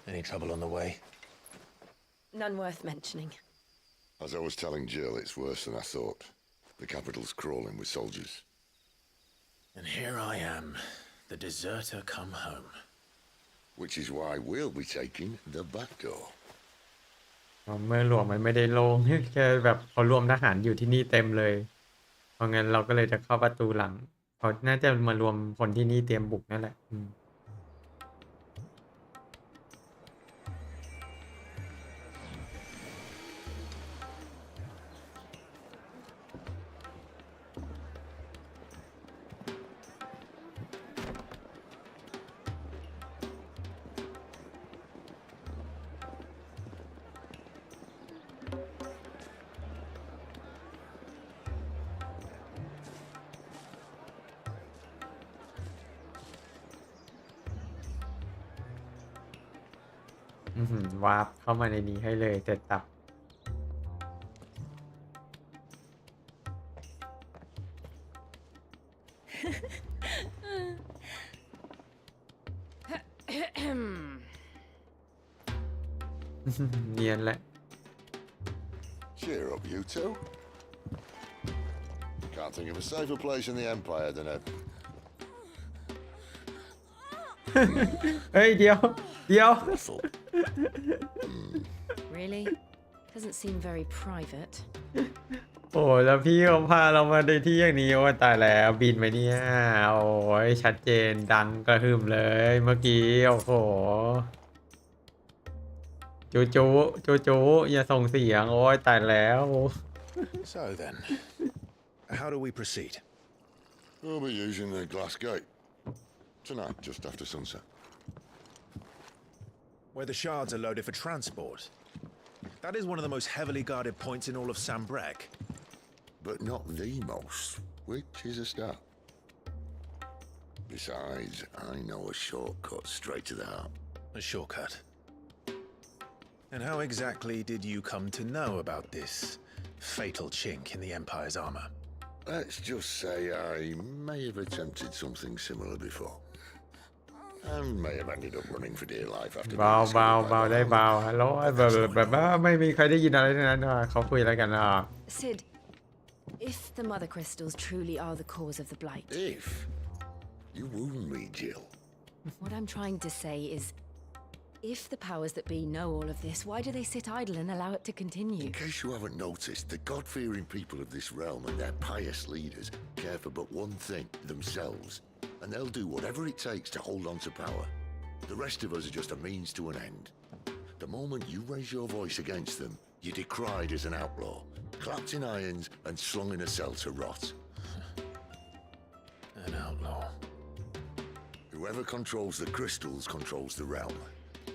Any trouble on the way? None worth mentioning. As I was telling Jill, it's worse than I thought. The capital's crawling with soldiers. And here I am, the deserter come home. Which is why we'll be taking the back door. เมืองหลวงมันไม่ได้โล่ง แค่แบบเขารวมทหารอยู่ที่นี่เต็มเลย เพราะงั้นเราก็เลยจะเข้าประตูหลังเขาน่าจะมารวมคนที่นี่เตรียมบุกนั่นแหละวาร์ปเข้ามาในนี้ให้เลยเสร็จสับ เนียนแหละ Cheer up, you two. Can't think of a safer place in the Empire than a... เฮ้ยเดี๋ยว Really? Doesn't seem very private. โอ้แล้วพี่เขาพาเรามาในที่อย่างนี้โอ้ตายแล้วบินไปเนี่ยโอ้ยชัดเจนดังกระหึ่มเลยเมื่อกี้โอ้โหจูอย่าส่งเสียงโอ้ยตายแล้ว So then, how do we proceed? We'll be using the glass gate. Tonight, just after sunset. Where the shards are loaded for transport. That is one of the most heavily guarded points in all of Sambrek. But not the most, which is a start. Besides, I know a shortcut straight to the heart. A shortcut. And how exactly did you come to know about this fatal chink in the Empire's armor? Let's just say I may have attempted something similar before. And may have ended up running for dear life after เบาได้เบาฮัลโหลแบบไม่มีใครได้ยินอะไรทั้งนั้นเขาคุยอะไรกันSid, if the mother crystals truly are the cause of the blight. If? You wound me, Jill. What I'm trying to say is, if the powers that be know all of this, why do they sit idle and allow it to continue? In case you haven't noticed, the God-fearing people of this realm and their pious leaders care for but one thing, themselves. And they'll do whatever it takes to hold on to power. The rest of us are just a means to an end. The moment you raise your voice against them, you're decried as an outlaw, clapped in irons and slung in a cell to rot. An outlaw. Whoever controls the crystals controls the realm.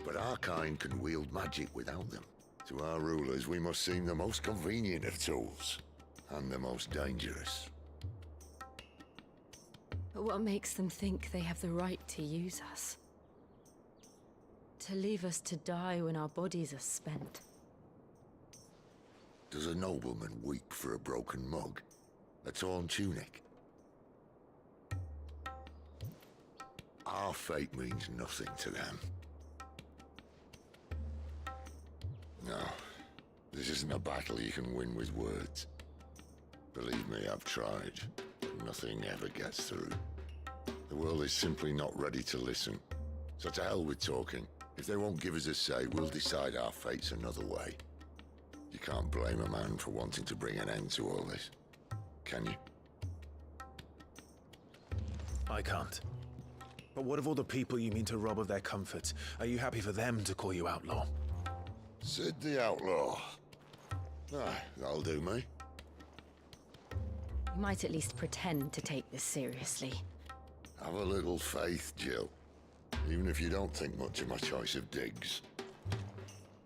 But our kind can wield magic without them. To our rulers, we must seem the most convenient of tools, and the most dangerous. But what makes them think they have the right to use us? To leave us to die when our bodies are spent? Does a nobleman weep for a broken mug? A torn tunic? Our fate means nothing to them. No, this isn't a battle you can win with words. Believe me, I've tried. Nothing ever gets through. The world is simply not ready to listen. So to hell with talking. If they won't give us a say, we'll decide our fates another way. You can't blame a man for wanting to bring an end to all this, can you? I can't. But what of all the people you mean to rob of their comforts? Are you happy for them to call you outlaw? Sid the outlaw. That'll do me. You might at least pretend to take this seriously. Have a little faith, Jill. Even if you don't think much of my choice of digs.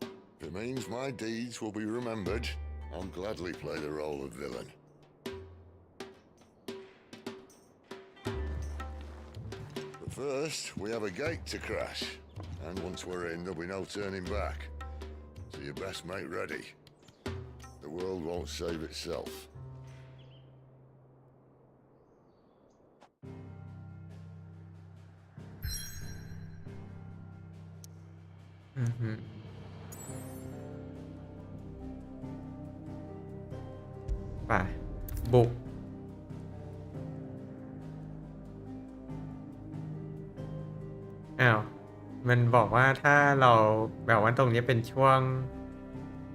If it means my deeds will be remembered, I'll gladly play the role of villain. But first, we have a gate to crash. And once we're in, there'll be no turning back. So you best make ready. The world won't save itself. ป่ะบุกอ้าวมันบอกว่าถ้าเราแบบว่าตรงนี้เป็นช่วง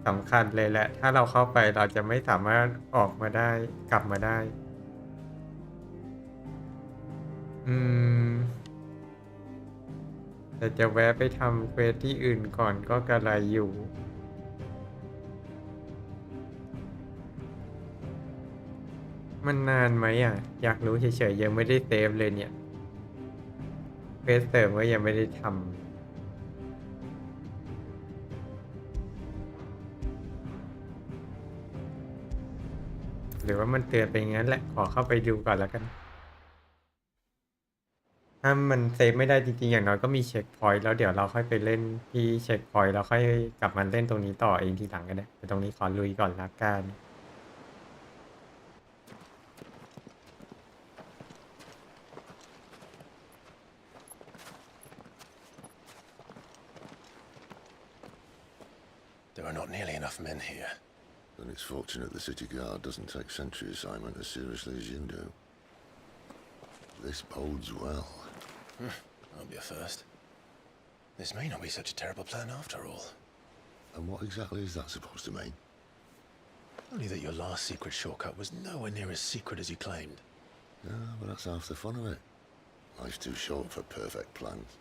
สำคัญเลยแหละถ้าเราเข้าไปเราจะไม่สามารถออกมาได้กลับมาได้แต่จะแวะไปทำเควสที่อื่นก่อนก็กระไรอยู่มันนานไหมอ่ะอยากรู้เฉยๆยังไม่ได้เซฟเลยเนี่ยเควสเสริมก็ยังไม่ได้ทำหรือว่ามันเตือนไปงั้นแหละขอเข้าไปดูก่อนแล้วกันถ้ามันเซฟไม่ได้จริงๆอย่างน้อยก็มีเช็คพอยต์แล้วเดี๋ยวเราค่อยไปเล่นที่เช็คพอยต์แล้วค่อยกลับมาเล่นตรงนี้ต่อเองทีหลังก็ได้แต่ตรงนี้ขอลุยก่อนละกัน There are not nearly enough men here. Then it's fortunate the city guard doesn't take sentry assignment as seriously as you do. This bodes well. I'll be a first. This may not be such a terrible plan after all. And what exactly is that supposed to mean? Only that your last secret shortcut was nowhere near as secret as you claimed. Yeah, but that's half the fun of it. Life's too short for perfect plans.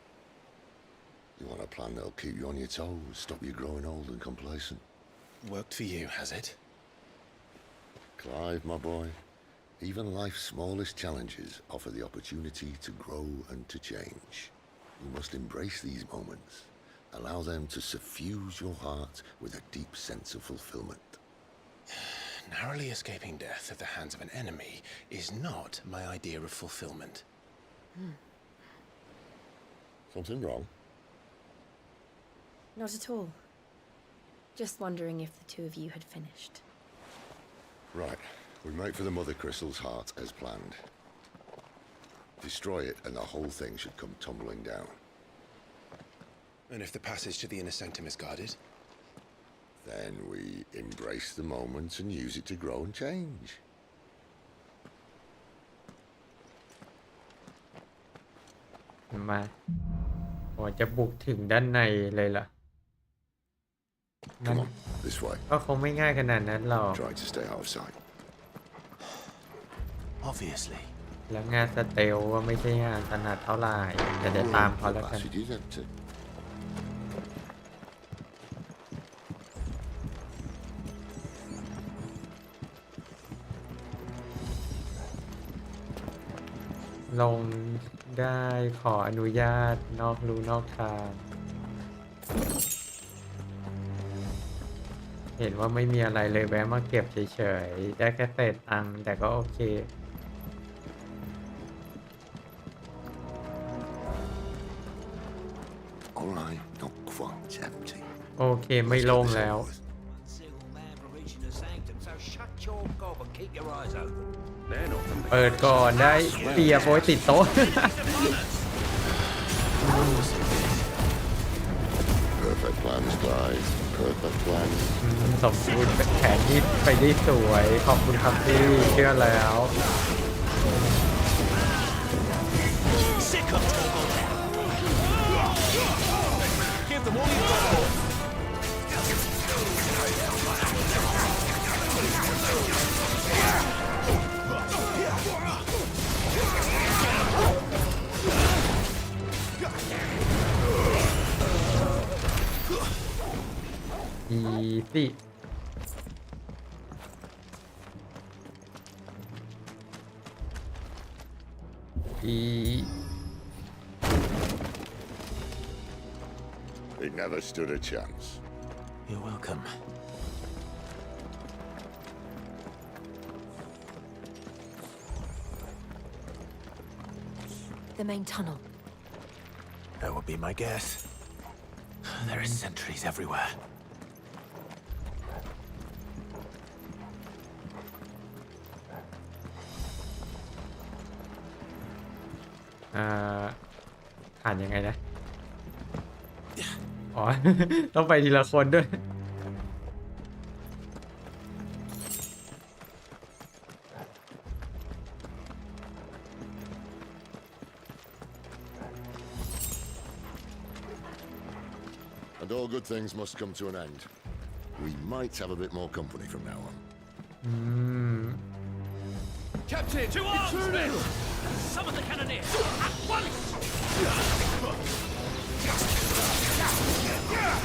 You want a plan that'll keep you on your toes, stop you growing old and complacent. Worked for you, has it? Clive, my boy, even life's smallest challenges offer the opportunity to grow and to change. You must embrace these moments. Allow them to suffuse your heart with a deep sense of fulfillment. Narrowly escaping death at the hands of an enemy is not my idea of fulfillment. Something wrong? Not at all. Just wondering if the two of you had finished. Right. We make for the Mother Crystal's heart as planned. Destroy it and the whole thing should come tumbling down. And if the passage to the inner sanctum is guarded? Then we embrace the moment and use it to grow and change. มาโอ้จะบุกถึงด้านในเลยเหรอ Come on, this way. ก็คงไม่ง่ายขนาดนั้นหรอก Try to stay out of sight. Obviously. แล้วงานสเตลว่าไม่ใช่งานถนัดเท่าไหร่แต่จะตามเขาแล้วกัน ลงได้ขออนุญาตนอกรูนอกทางเห็นว่าไม่มีอะไรเลยแวะมาเก็บเฉยๆได้แค่เศษตังค์แต่ก็โอเคโอเคไม่ลงแล้วเปิดก่อนได้เปียโบยติดโต๊ะ Perfect plans, guys. Perfect plans. สมบูรณ์แผนที่ไปได้สวยขอบคุณครับที่เชื่อแล้ว Give them all you've got. Easy. It never stood a chance. You're welcome. The main tunnel. That would be my guess. There are sentries everywhere. Uh, ผ่านยังไงนะ อ๋อ ต้องไปทีละคนด้วย But all good things must come to an end. We might have a bit more company from now on. Captain! To arms, men! Summon the cannoneers! At once!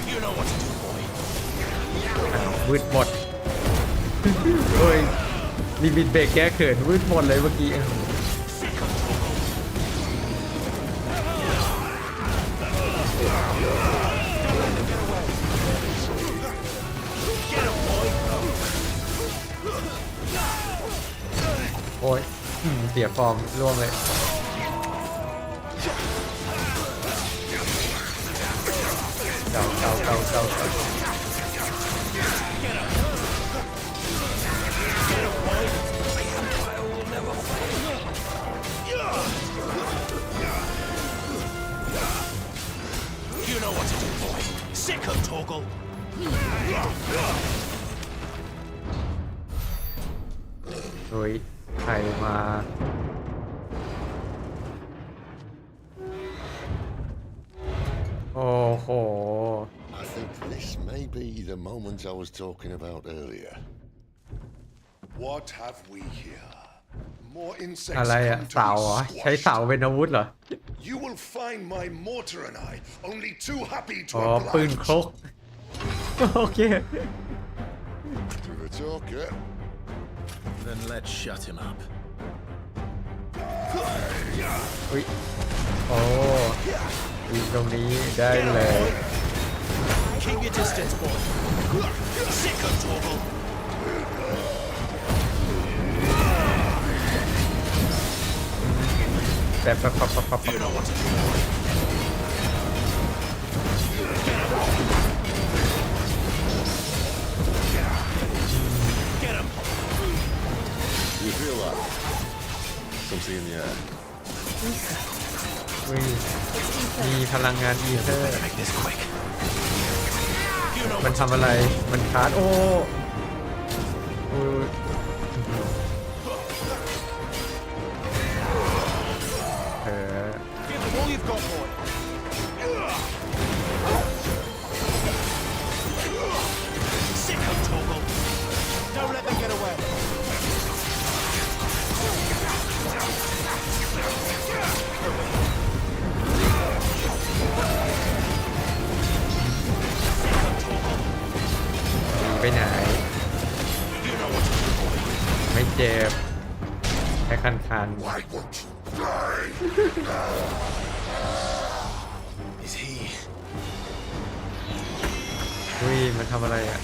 You know what to do, boy. วืดหมดโอ้ยลิมิตเบรกแก้เขินวืดหมดเลยเมื่อกี้โอ้ยเสียฟอร์มร่วงเลยเก่า You know what to do, boy. Sick of Torgal. เฮ้ยใครมาโอ้โห I think this may be the moment I was talking about earlier. What have we here? More อะ insects ไรอะ come to เสา be เหรอใช้เสา squashed. เป็นอาวุธเหรอ You will find my mortar and I only too happy to อ๋อปืน oblige. ครกโอเค To the talker. Then let's shut him up. อุ้ยโอ้ยิงตรงนี้ได้เลย Keep your distance, boy. Sick of Torgal. แบบ You know what to do, boy. Get him. You feel that? Something in the air. อุ้ยมีพลังงานอีเทอร์ Make this quick. You know มัน what ทำอะไรมันชาร์จโอ้เออ Give them all you've got, boy. Sick of Torgal. Don't let them get away. ไปไหนไม่เจ็บแค่คัน Is he? อุ้ยมันทำอะไรอ่ะ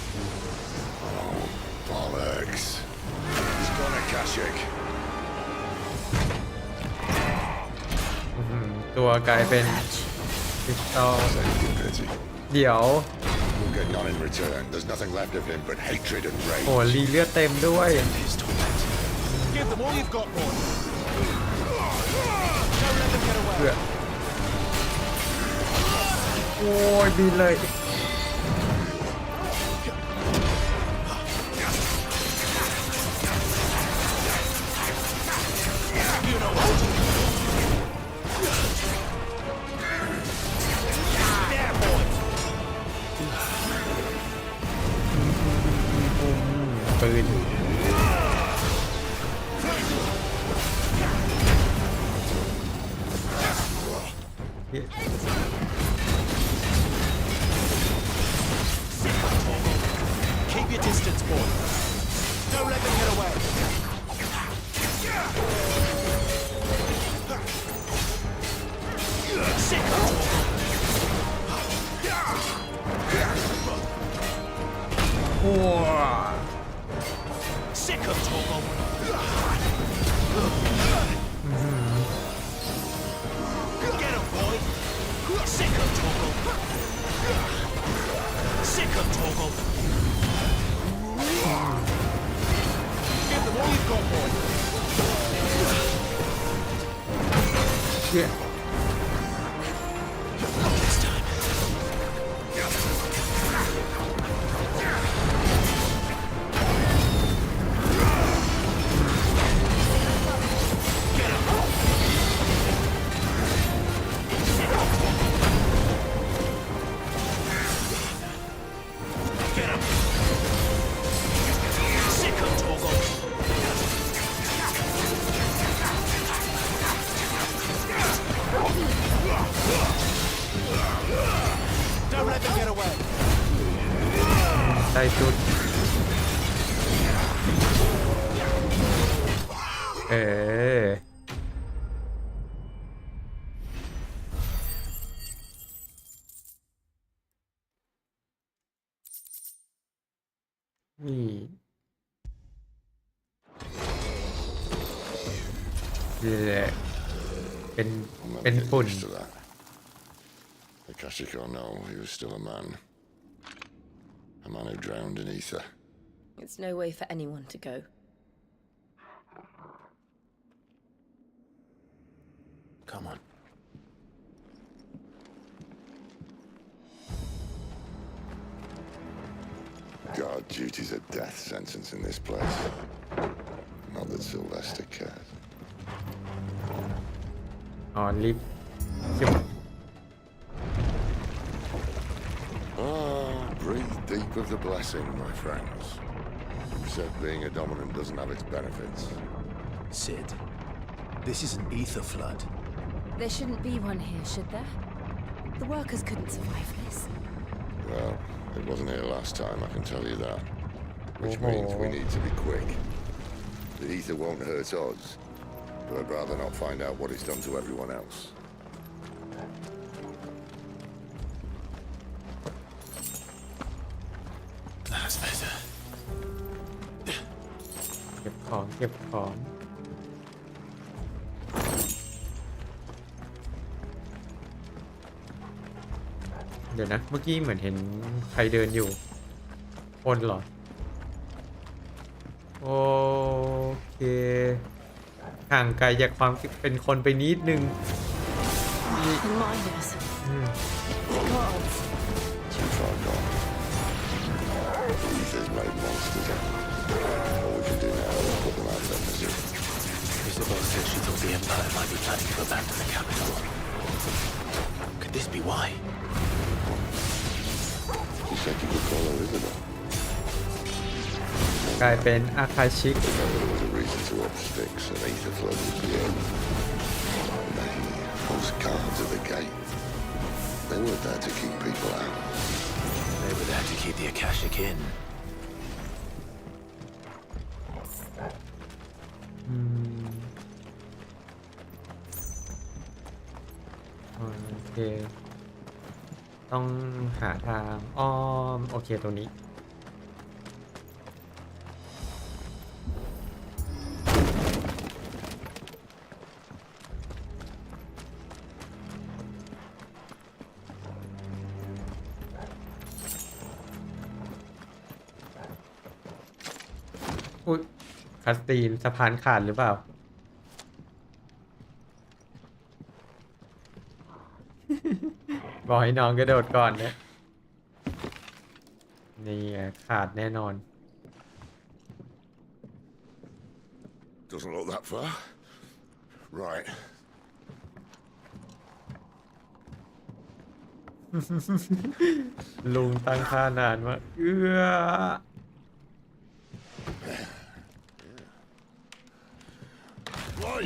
Bollocks. He's gonna catch it. ตัวกลายเป็นคริสตัล Pity. เดี๋ยว We'll get none in return. There's nothing left of him but hatred and โอ้ rage. รีเลือดเต็มด้วย Give them all you've got, boy. Don't let them get away. เพื่อโอ้ยบินเลย You know what to do. There, boy. ปืน Keep your distance, boy. Don't let them get away. Sick of Torgal. โอ้ Sick of Torgal. Get him, boy. Sick of Torgal. Sick of Torgal. Give them all you've got, boy. เชี่ย Not this time. Get him. Sick of Torgal. ส่สุดนี่เป็นฝุ่น Akashic or no, he was still a man. A man who drowned in ether. It's no way for anyone to go. Come on. God, duty's a death sentence in this place. Not that Sylvester cared. อ๋อลิฟต์ Breathe deep of the blessing, my friends. You said being a dominant doesn't have its benefits. Sid, this is an ether flood. There shouldn't be one here, should there? The workers couldn't survive this. Well, it wasn't here last time, I can tell you that. Which means we need to be quick. The ether won't hurt us, but I'd rather not find out what it's done to everyone else. That's better. เก็บของเก็บของเดี๋ยวนะเมื่อกี้เหมือนเห็นใครเดินอยู่คนเหรอโอเคห่างไกลจากความเป็นคนไปนิดนึง Reminders. Gods. Too far gone. Ether's made monsters. All we can do now is put them out of their misery. Isabel said she thought the Empire might be planning to abandon the capital. Could this be why? She said you could call her Isabel. กลายเป็นอาคาชิก There was a reason to up sticks and ether flood was the end. Those guards at the gate. They weren't there to keep people out. They were there to keep the Akashic in. โอเคต้องหาทางอ้อมโอเคตรงนี้อุ๊ยคัสตีนสะพานขาดหรือเปล่า บอกให้น้องกระโดดก่อนนะนี่ขาดแน่นอน Doesn't look that far. Right. ลุงตั้งค่านานมาก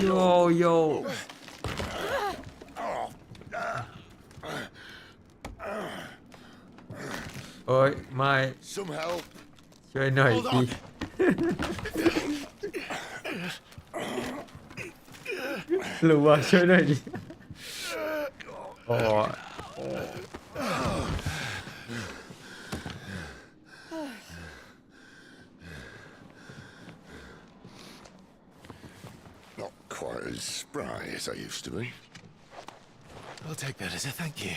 โยโย่โอ้ยไม่ช่วยหน่อยดิรู้ว่าช่วยหน่อยดิโอ้ Not quite as spry as I used to be. I'll take that as a thank you.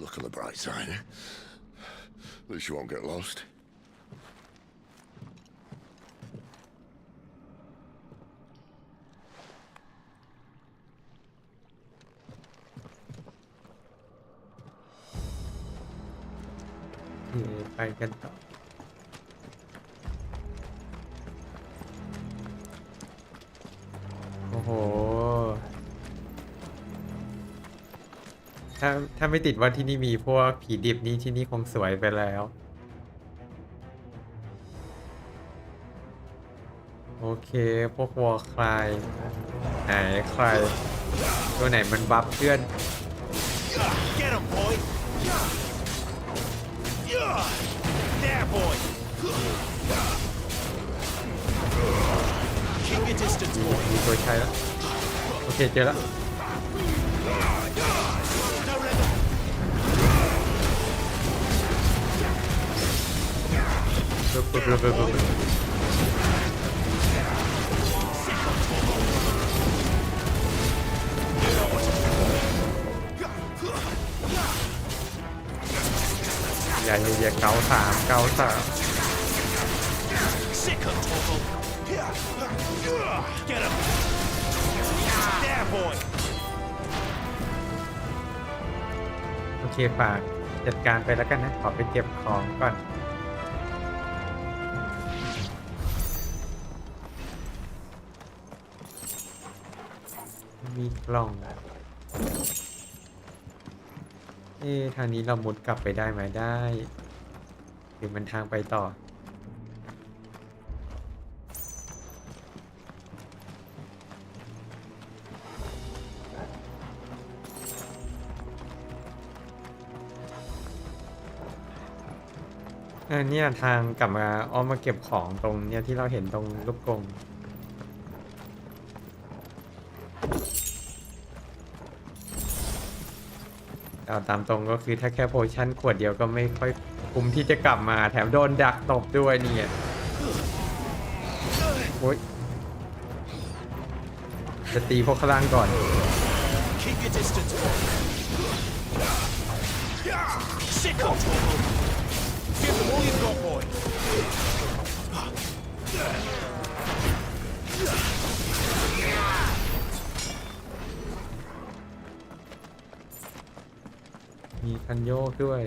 Look on the bright side. At least you won't get lost. Okay, ไปกันต่อโอ้โหถ้าไม่ติดว่าที่นี่มีพวกผีดิบนี่ที่นี่คงสวยไปแล้วโอเคพวกวอลคลายไหนใครตัวไหนมันบัฟเพื่อน Get him, boy! มีตัวใช้แล้วโอเคเจอแล้วอย่าเกาสาม Get him! There, boy! โอเคฝากจัดการไปแล้วกันนะขอไปเก็บของก่อนมีกล่องทางนี้เรามุดกลับไปได้ไหมได้หรือมันทางไปต่อเนี่ยทางกลับมาอ้อมมาเก็บของตรงเนี่ยที่เราเห็นตรงลูกกรงเอาตามตรงก็คือถ้าแค่โพชั่นขวดเดียวก็ไม่ค่อยคุ้มที่จะกลับมาแถมโดนดักตบด้วยเนี่ยโอ๊ยจะตีพวกข้างล่างก่อน Keep your distance, boy. Sicko! Give them all you've got, boy. มีคันโยกด้วย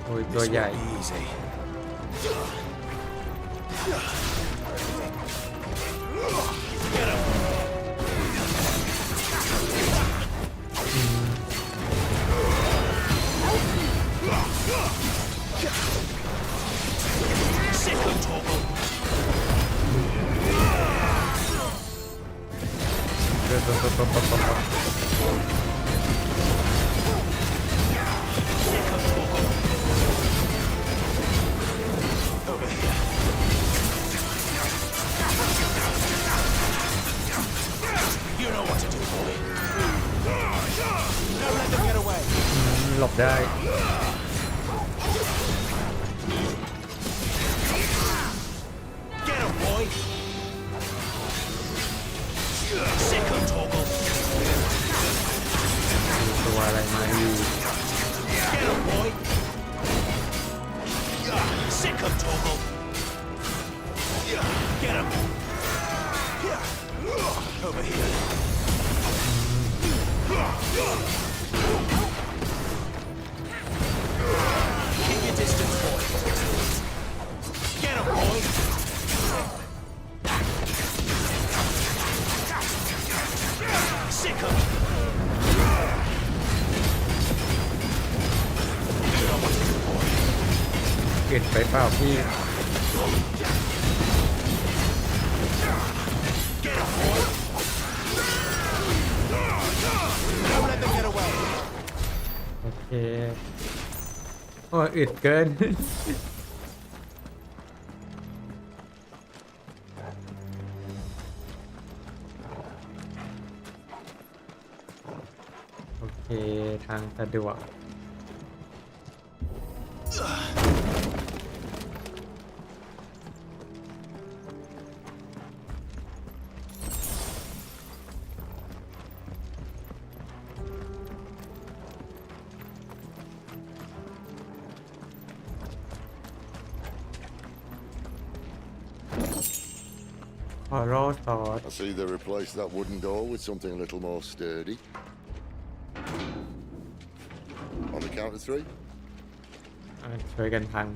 โอ้ยตัวใหญ่หลบได้ Get him, boy. Sicko toggle. ตัวอะไรมาอยู่ Get him, boy. Sicko toggle. Get him. Over here. Keep your distance, boy. Get him, boy. Sick him. เกิดไปเปล่าพี่ Get him, boy. Don't let them get away. โอเคโอ้ยอึดเกิน โอเคทางสะดวกขอโรซอส I see they replaced that wooden door with something a little more sturdy. On the count of three. ช่วยกันพัง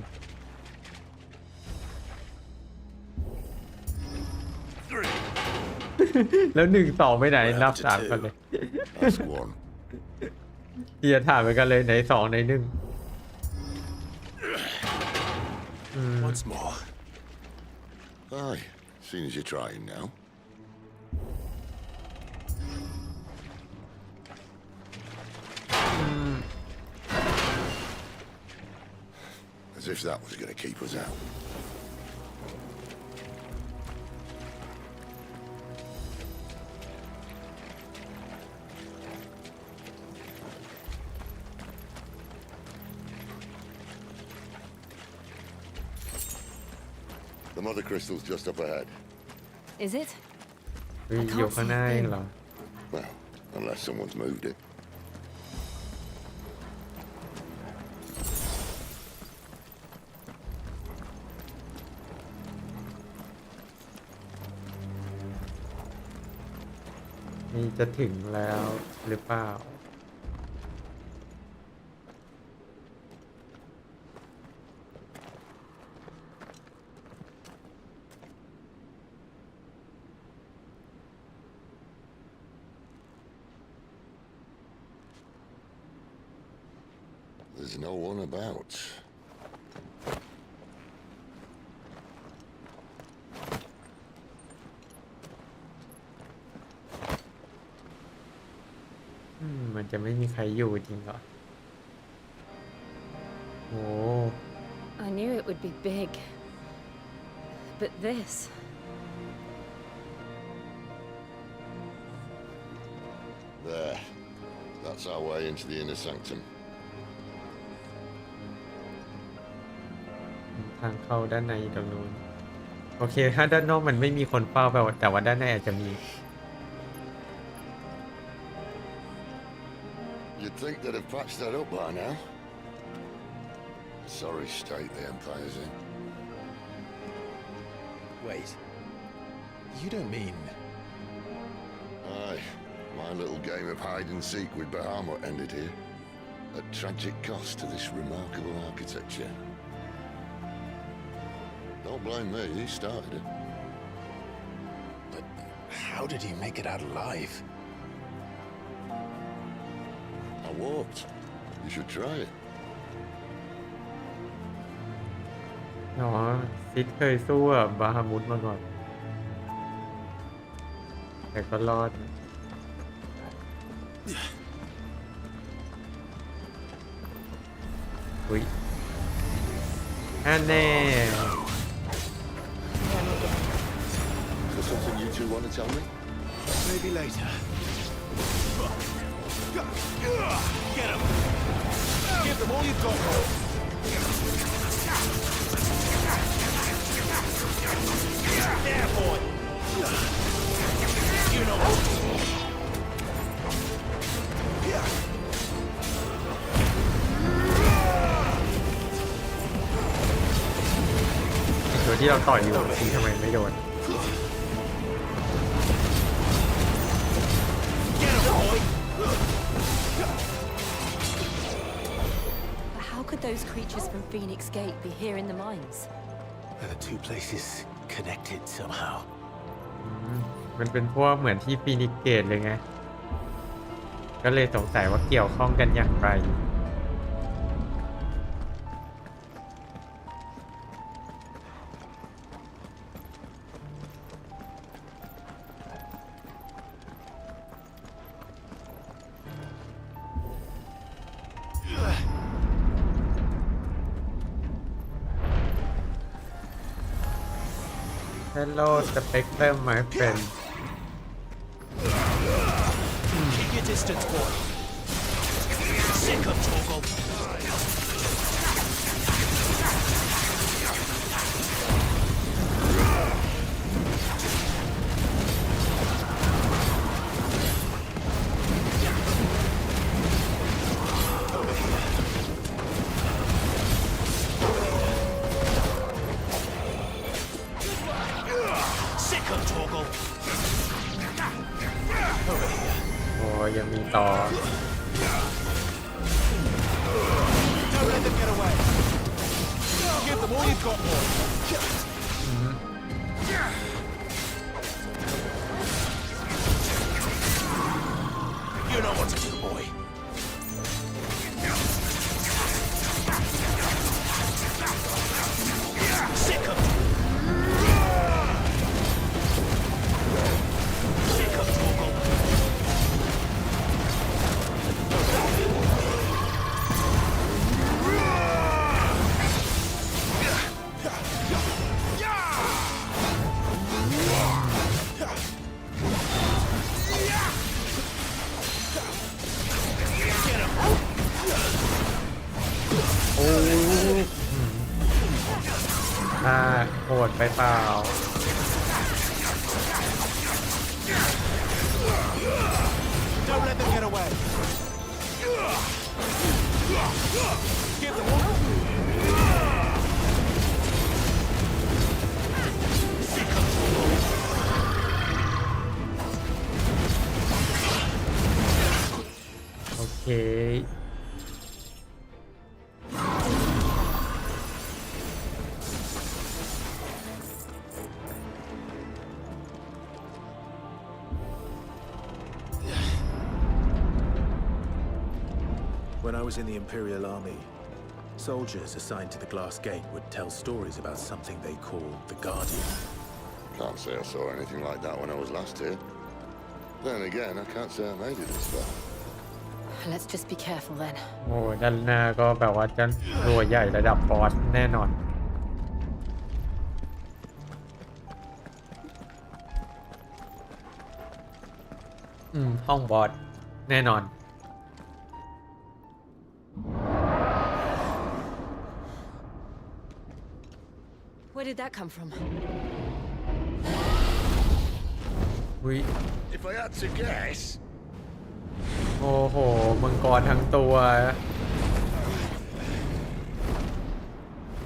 แล้ว1 2ไปไหนนับ3กันเลย That's one. เฮียถามไปกันเลยไหน2ใน1 Once more. Aye, seeing as you're trying now. As if that was going to keep us out. The mother crystal's just up ahead. Is it? อยู่ข้างหน้าเองเหรอ Well, unless someone's moved it. นี่จะถึงแล้วหรือเปล่า There's no one about.อืมมันจะไม่มีใครอยู่จริงเหรอ โอ้ I knew it would be big. But this. There. That's our way into the inner sanctum. ทางเข้าด้านในตรงนู้น โอเค ถ้าด้านนอกมันไม่มีคนเฝ้าแปลว่าแต่ว่าด้านในอาจจะมี You'd think they'd have patched that up by now. Sorry state the Empire's in. Wait. You don't mean... Aye. My little game of hide-and-seek with Bahamut ended here. At tragic cost to this remarkable architecture. Don't blame me, he started it. But how did he make it out alive? I walked. You should try it. อ๋อ ซิดเคยสู้กับบาฮามุดมาก่อน แต่ก็รอด อุ้ยอันแน่ Is there something you two want to tell me? Maybe later. Get him! Give them all you've got, boy. There, boy. You know what? ตัวที่เราต่อยอยู่ที่ทำไมไม่โดน Get him, boy. But how could those creatures from Phoenix Gate be here in the mines? Are the two places connected somehow? มันเป็นพวกเหมือนที่ฟีนิกเกตเลยไง ก็เลยสงสัยว่าเกี่ยวข้องกันอย่างไร Hello Spectrum my friend. Keep your distance, boy. Sick of Torgal. Sick of Torgal. Over here. โอ้ยังมีต่อ Don't let them get away. Give them all you've got, boy. You know what to do, boy. Sick of ไปเปล่า Don't let them get away. Give them all. โอเค When I was in the Imperial Army, soldiers assigned to the Glass Gate would tell stories about something they called the Guardian. Can't say I saw anything like that when I was last here. Then again, I can't say I made it this far. Let's just be careful then. โอ้ด้านหน้าก็แบบว่าจะรัวใหญ่ระดับบอสแน่นอนห้องบอสแน่นอน Where did that come from? วิ If I had to guess, โอ้โหมังกรทั้งตัว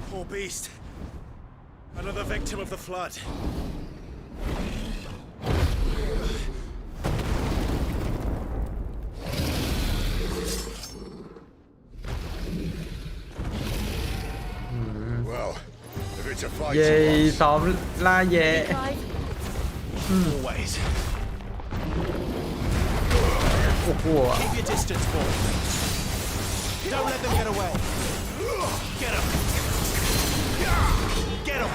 Poor beast. Another victim of the flood. well, if it's a fight, เย้ซ้อมล่าแย่ Always. โอ้โห Keep your distance, boy. Don't let them get away. Get him. Get him.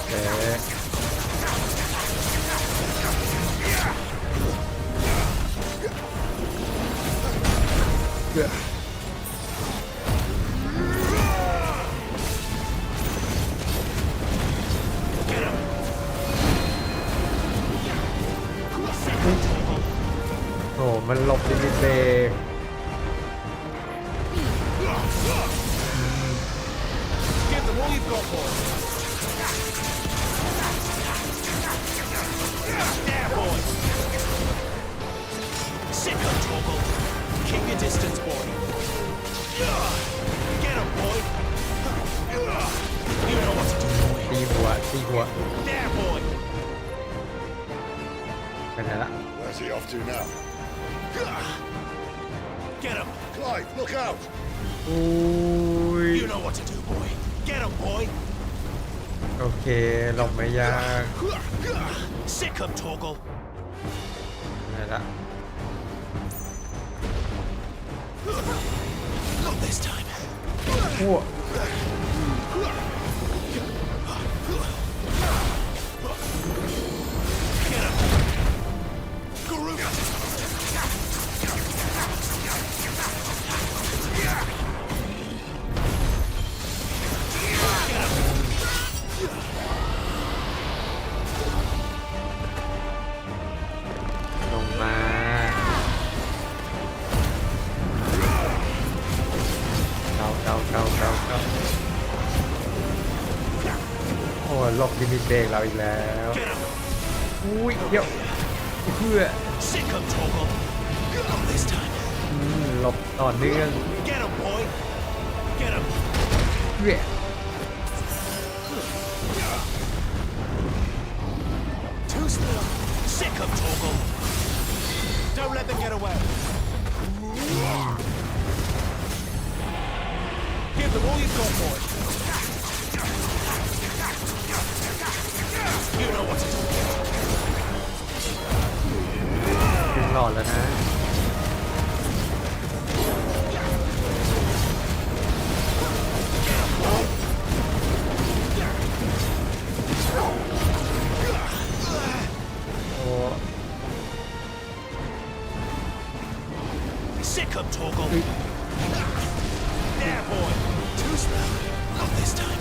เอ๊ะโอ้มันหลบลิมิตเบรก Give them all you've got, boy. There, boy. Sick of trouble. Keep your distance, boy. Get him, boy. You know what to do, boy. ตีหัวตีหัว There, boy. ไปไหนละ where's he off to now? Get him. Clive, look out! อุ้ย You know what to do, boy. Get him, boy. โอเคหลบไม่ยาก Sick of toggle. ไหนละ Not this time. โอ้ Get him. Group. ลงมาเก้าโอ้หลบลิมิตเบรกเราอีกแล้วอุ้ยเดี๋ยวเพื่อ Sick of toggle. Not this time. หลบต่อเนื่อง Get him, boy. Get him. เพื่อ Too slow. Sick of toggle. Don't let them get away. Give them all you've got, boy. You know what to do. ขึ้นหลอดแล้วนะ โอ้ Sick of toggle. There, boy. Too slow. Not this time.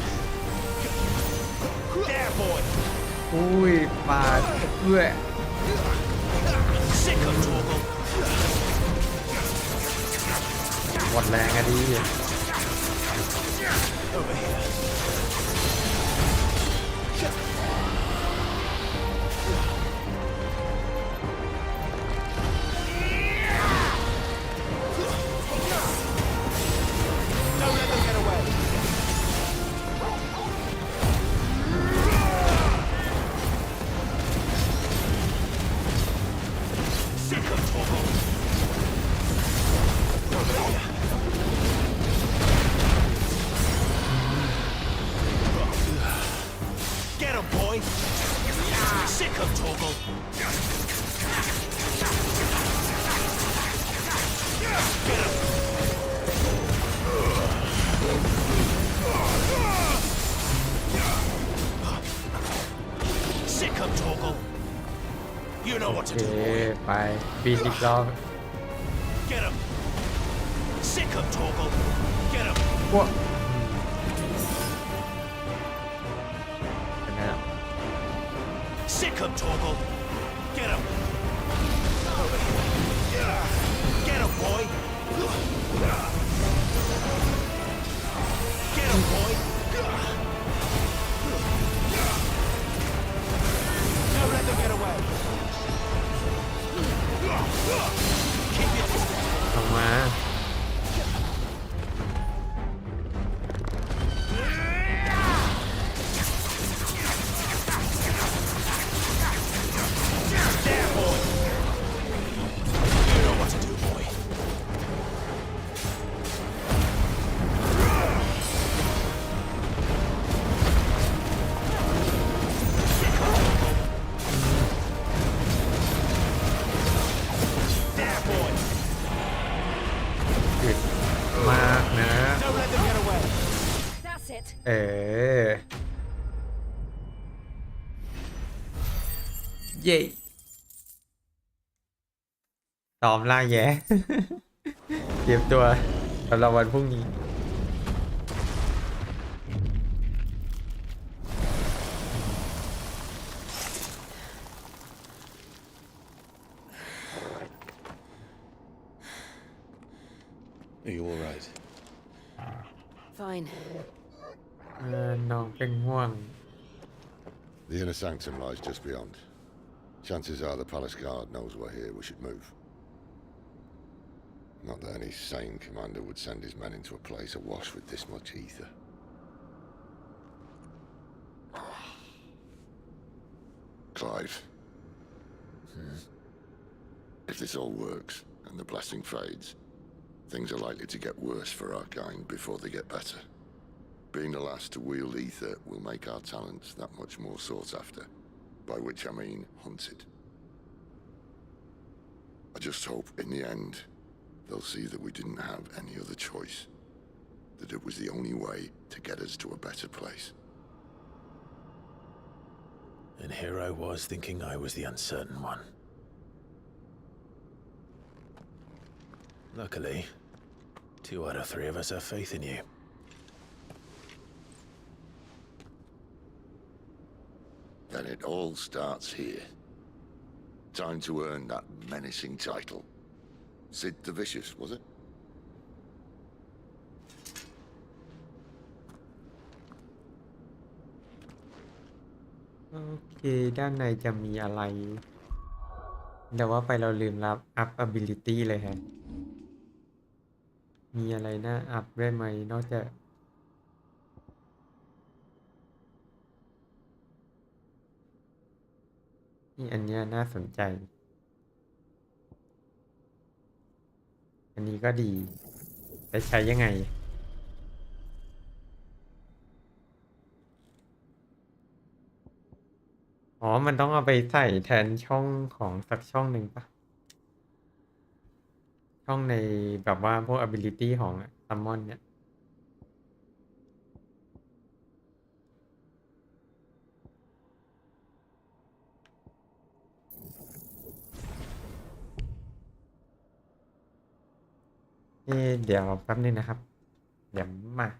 There, boy. อุ้ยปาดเพื่อ Sick of toggle. ดแรงอะดิ Over here. Don't let them get away. Sick of Torgal. Over here. Get him, boy! Sick of Torgal! Get him! Sick of Torgal! You know what to โอ do, เค boy. ไปปีนอีกรอบ Get him! Sick of Torgal! Get him! พวกเป็นไงอ่ะ Sick of Torgal! Get him! Over here. Get him, boy! Get him, boy! Don't let them get away! Keep your distance! ออกมา There, boy! You know what to do, boy. There, boy! อึดมากนะ Don't let them get away. That's it. เออ เย้ซ้อมล่าแย่ เตรียมตัวสำหรับวันพรุ่งนี้ Are you all right? Fine. น้องเป็นห่วง The inner sanctum lies just beyond. Chances are the palace guard knows we're here. We should move. Not that any sane commander would send his men into a place awash with this much ether. Clive. If this all works and the blessing fades, things are likely to get worse for our kind before they get better. Being the last to wield ether will make our talents that much more sought after, by which I mean hunted. I just hope in the end they'll see that we didn't have any other choice, that it was the only way to get us to a better place. And here I was thinking I was the uncertain one. Luckily, 2 out of 3 of us have faith in you. Then it all starts here. Time to earn that menacing title. Sid the Vicious, was it? โอเค ด้านในจะมีอะไร แต่ว่าไปเราลืมรับ up ability เลยฮะ มีอะไรน่าอัพได้ไหม นอกจาก นี่อันเนี้ยน่าสนใจ อันนี้ก็ดีแต่ใช้ยังไง อ๋อ มันต้องเอาไปใส่แทนช่องของสักช่องหนึ่งปะ ช่องในแบบว่าพวก ability ของ summon เนี่ย เดี๋ยวแป๊บนึงนะครับ เดี๋ยวมา โ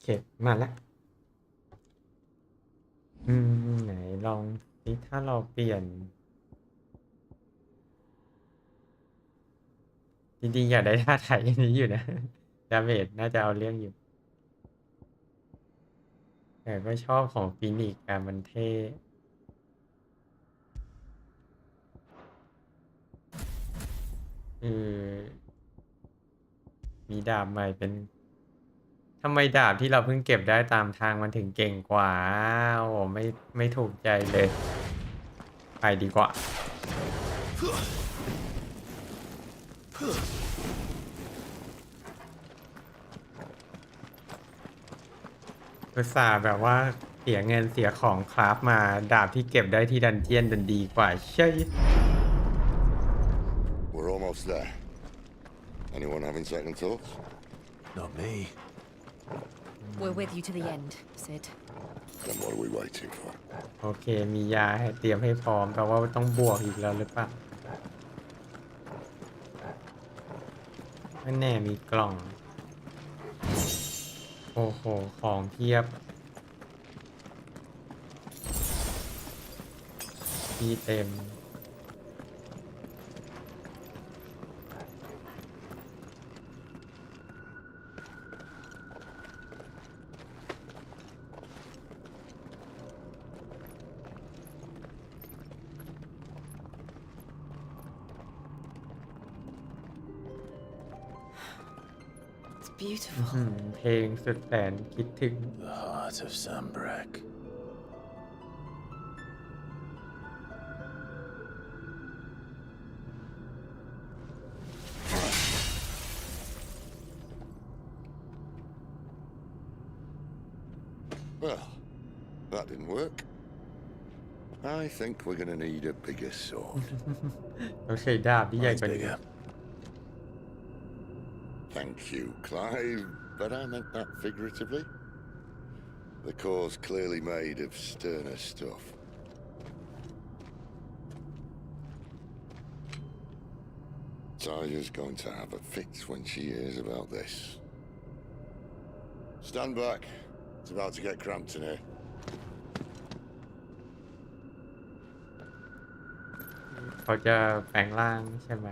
เคมาแล้วไหนลองสิถ้าเราเปลี่ยนจริงๆอยากได้ท่าไถอันนี้อยู่นะ ดาเมจน่าจะเอาเรื่องอยู่ แต่ก็ชอบของฟินิกซ์อะมันเท่มีดาบใหม่เป็นทำไมดาบที่เราเพิ่งเก็บได้ตามทางมันถึงเก่งกว่าโอ้ไม่ถูกใจเลย ไปดีกว่าอุตส่าห์แบบว่าเสียเงินเสียของคราฟมาดาบที่เก็บได้ที่ดันเจียนดันดีกว่าใช่ We're almost there. Anyone having second thoughts? Not me. We're with you to the end, Sid. Then what are we waiting for? โอเคมียาให้เตรียมให้พร้อมแต่ว่าต้องบวกอีกแล้วหรือเปล่าไม่แน่มีกล่องโอ้โหของเพียบที่เต็มBeautiful. เพลงสุดแสนคิดถึง The heart of Sambrak. Well, that didn't work. I think we're going to need a bigger sword. ต้องใช้ดาบที่ใหญ่กว่านี้ Thank you, Clive, but I meant that figuratively. The core's clearly made of sterner stuff. Taya's going to have a fit when she hears about this. Stand back. It's about to get cramped in here. เขาจะแปลงร่างใช่ไหม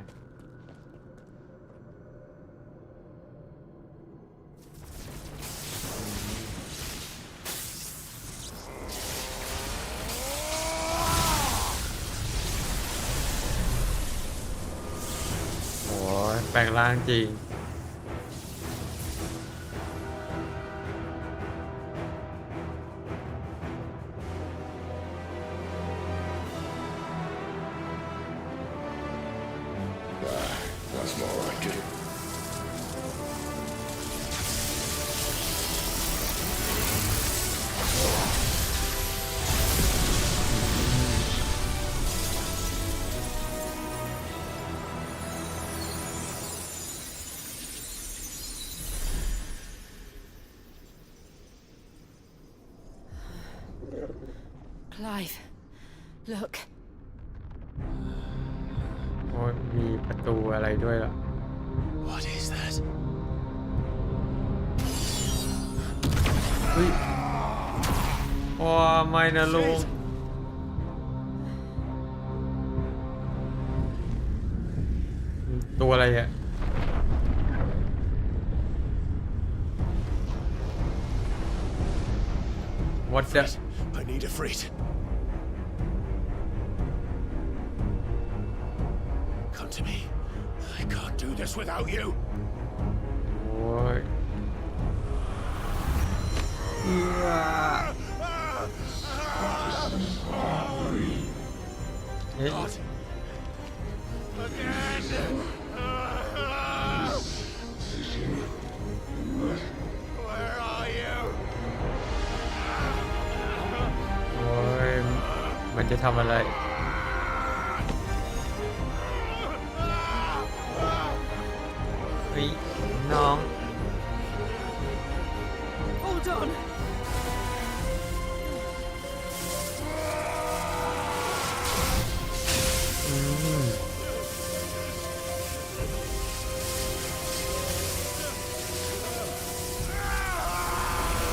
โอ้ยแปลงร่างจริงThat's more like it. Clive, look. โอ้ยมีประตูอะไรด้วยล่ะ What is that? เฮ้ยโอ้ไม่นะลุงตัวอะไรอ่ะ What's that? I need a freight. Come to me. I can't do this without you. โอ้ยเอ๊ะ God. Again. Where are you? โอ้ยมันจะทำอะไรเฮ้ยน้อง Hold on. โ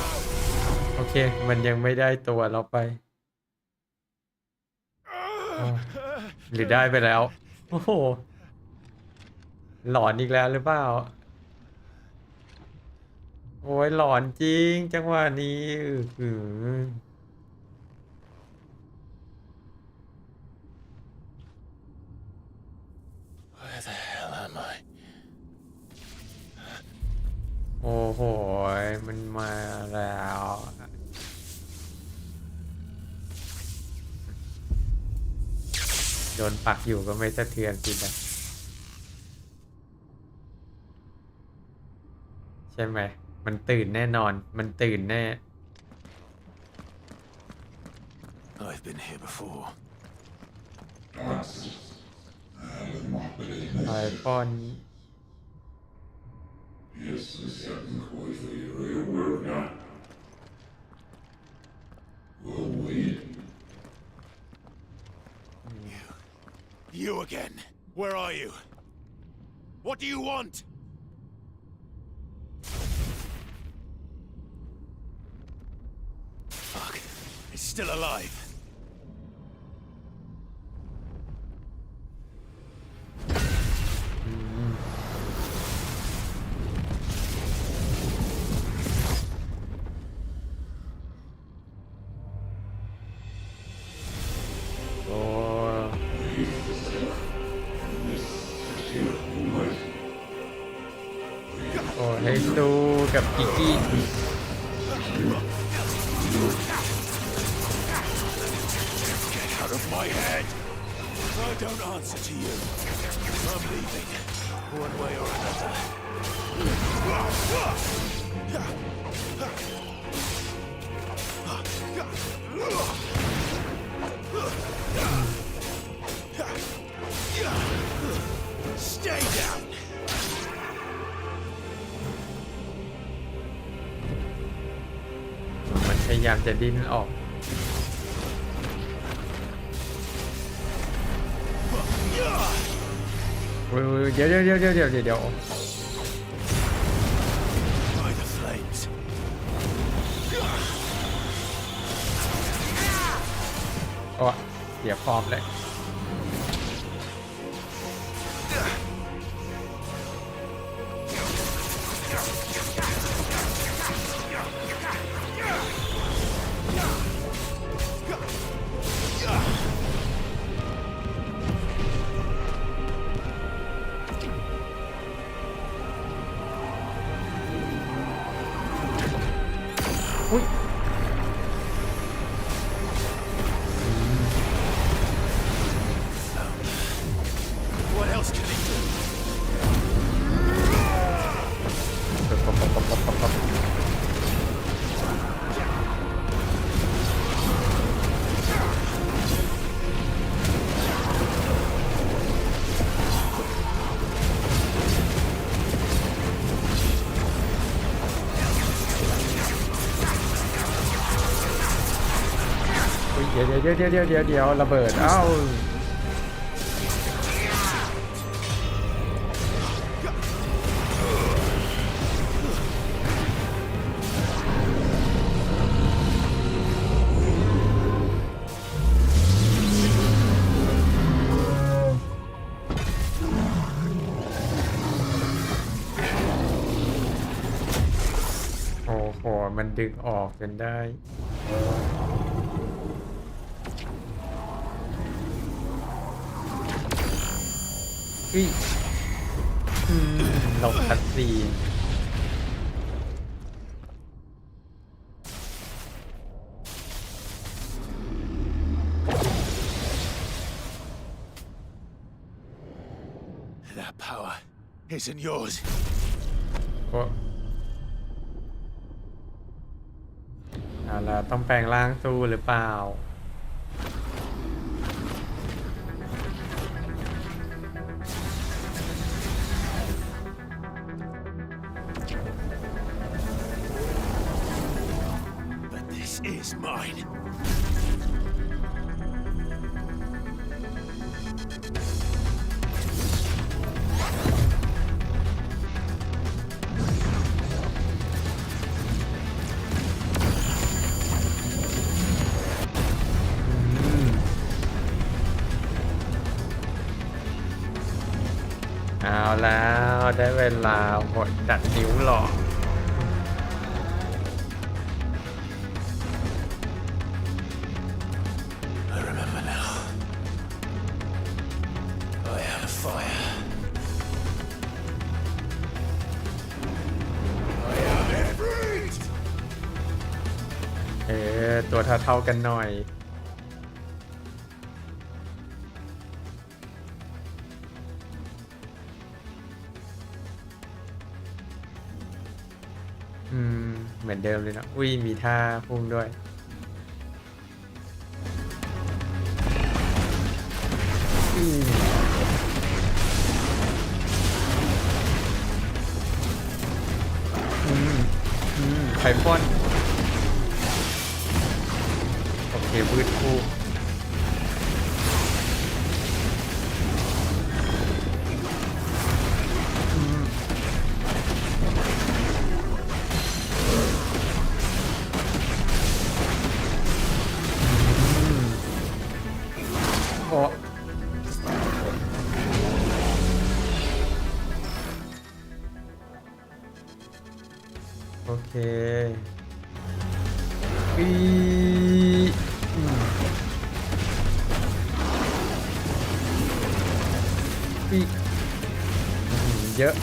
เคมันยังไม่ได้ตัวเราไปหรือได้ไปแล้วโอ้โหหลอนอีกแล้วหรือเปล่าโอ้ยหลอนจริงจังหวะนี้Where the hell am I? โอ้โหมันมาแล้วโดนปักอยู่ก็ไม่สะเทือนสินะใช่ไหมมันตื่นแน่นอนมันตื่นแน่ I've been here before. ไอปอนYou again. Where are you? What do you want? Fuck. It's still alive.ให้สู้กับกิกกี้ Get out of my head! I don't answer to you. I'm leaving, one way or another. Stay down! มันพยายามจะดิ้นออกเดี๋ยวโอ้เดี๋ยวฟอร์มเลยWhat else can he do?เดี๋ยวระเบิดเอ้าโอ้โหมันดึงออกจนได้ลงคัดซีนThat power isn't yours. เอาล่ะต้องแปลงร่างสู้หรือเปล่าIs mine. แล้วได้เวลาหดจัดนิ้วหลอก I remember now. I am fire. I am Ifrit. ตัวเท่ากันหน่อยเหมือนเดิมเลยนะอุ้ยมีท่าพุ่งด้วยไข่พ่นโอเคพืชคู่โอเคเยอะ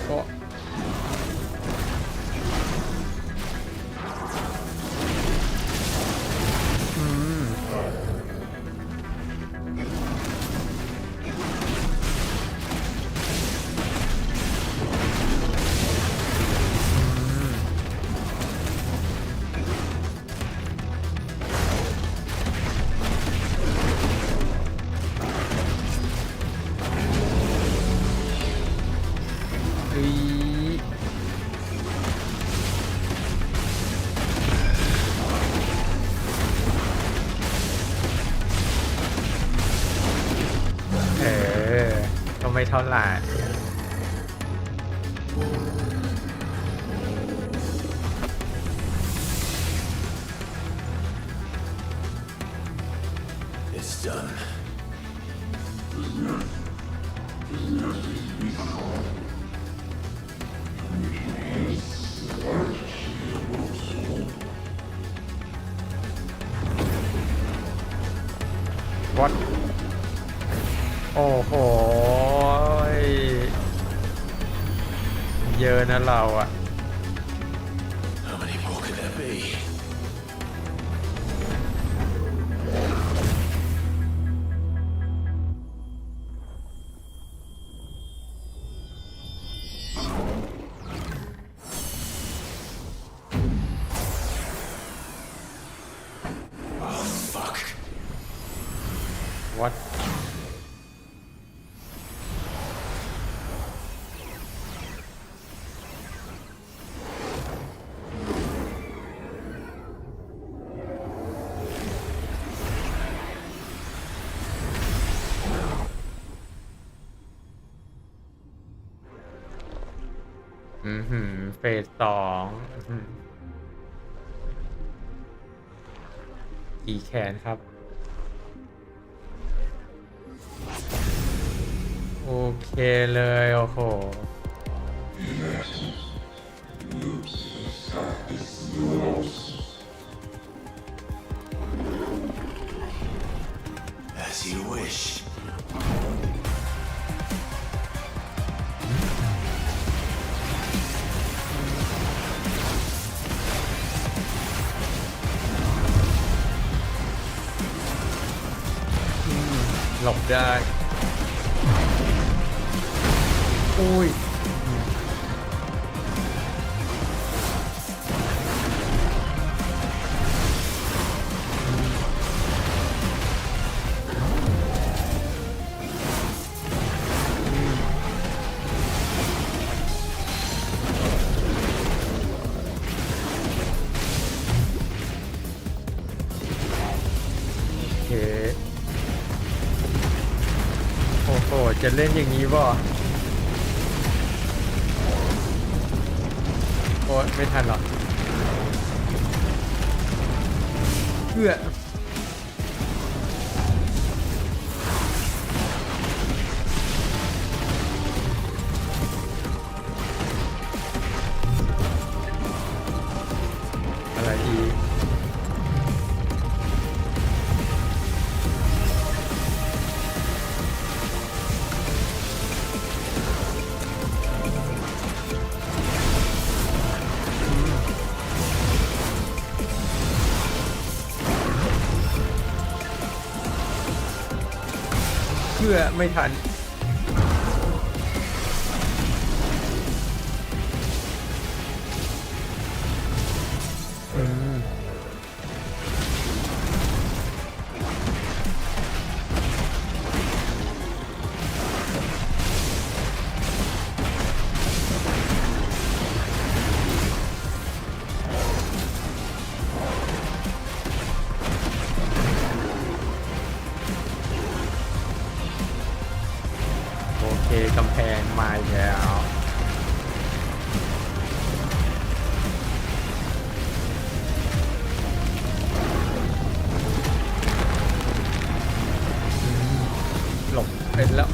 ก็ก็ไม่เท่าไหร่It's done. What โอ้โหเยอะนะเราอ่ะ How many more could there be? Oh, fuck. What เฟส2กี่แขนครับโอเคเลยโอ้โห As you wish. หลบได้อุ้ยโอ้โหจะเล่นอย่างนี้บ่โอ้ไม่ทันหรอกเพื่อ เพื่อไม่ทันกำแพงมาอีกแล้วหลบเป็นแล้ว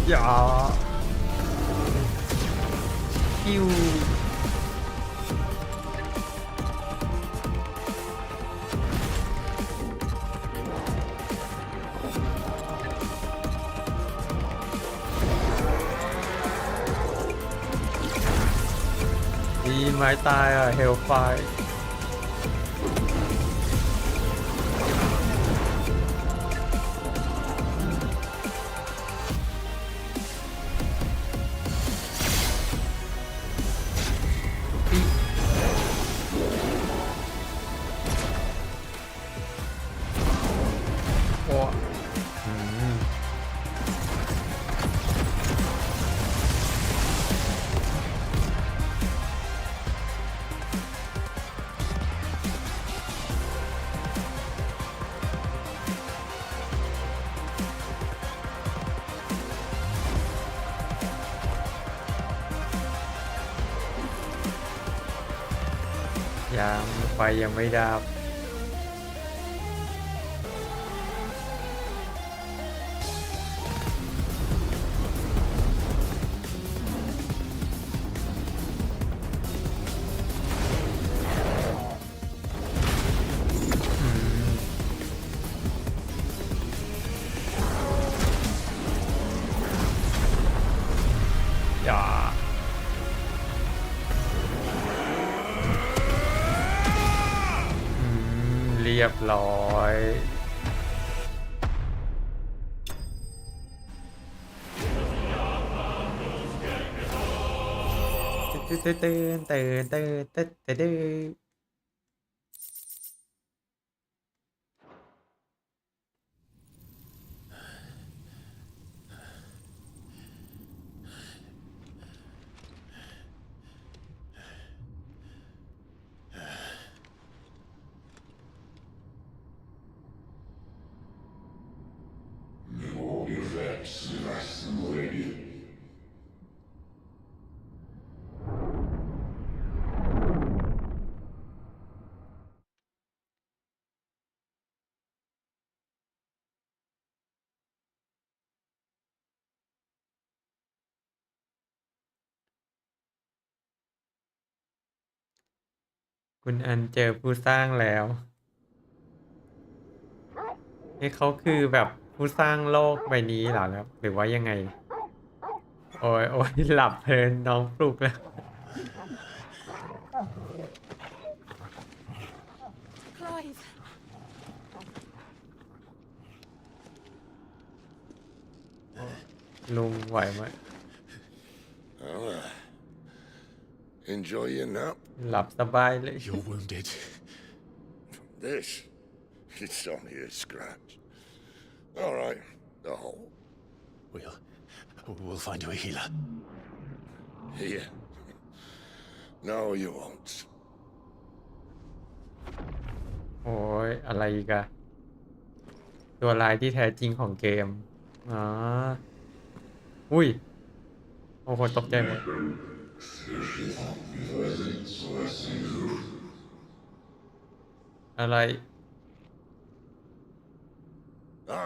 อย่าปิ้วดีไม้ตายเฮลไฟยังไฟยังไม่ดับอย่าเรียบร้อยตื่นคุณอันเจอผู้สร้างแล้วนี่เขาคือแบบผู้สร้างโลกใบนี้เหรอครับหรือว่ายังไงโอ้ยหลับเพลินน้องปลุกแล้วลุงไหวไหม Enjoy your nap? หลับสบายเลย You're wounded. This? It's only a scratch. All right, the hole. We'll find you a healer. Here. No, you won't. โอ้ยอะไรอีกอะตัวร้ายที่แท้จริงของเกมอ๋ออุ้ยโอ้โหตกใจหมดอะไร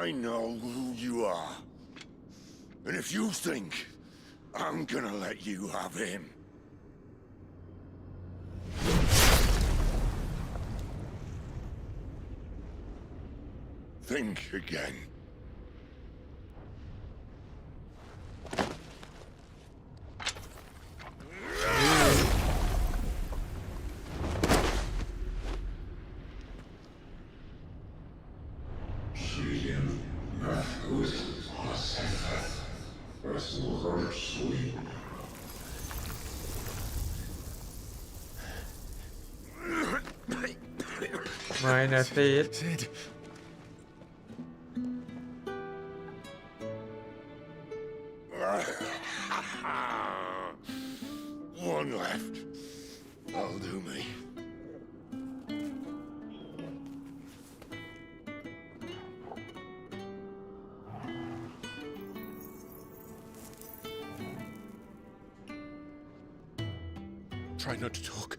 I know who you are. And if you think I'm gonna let you have him, Think again.ไม่นะซีด Sid. One left. That'll do me. Try not to talk.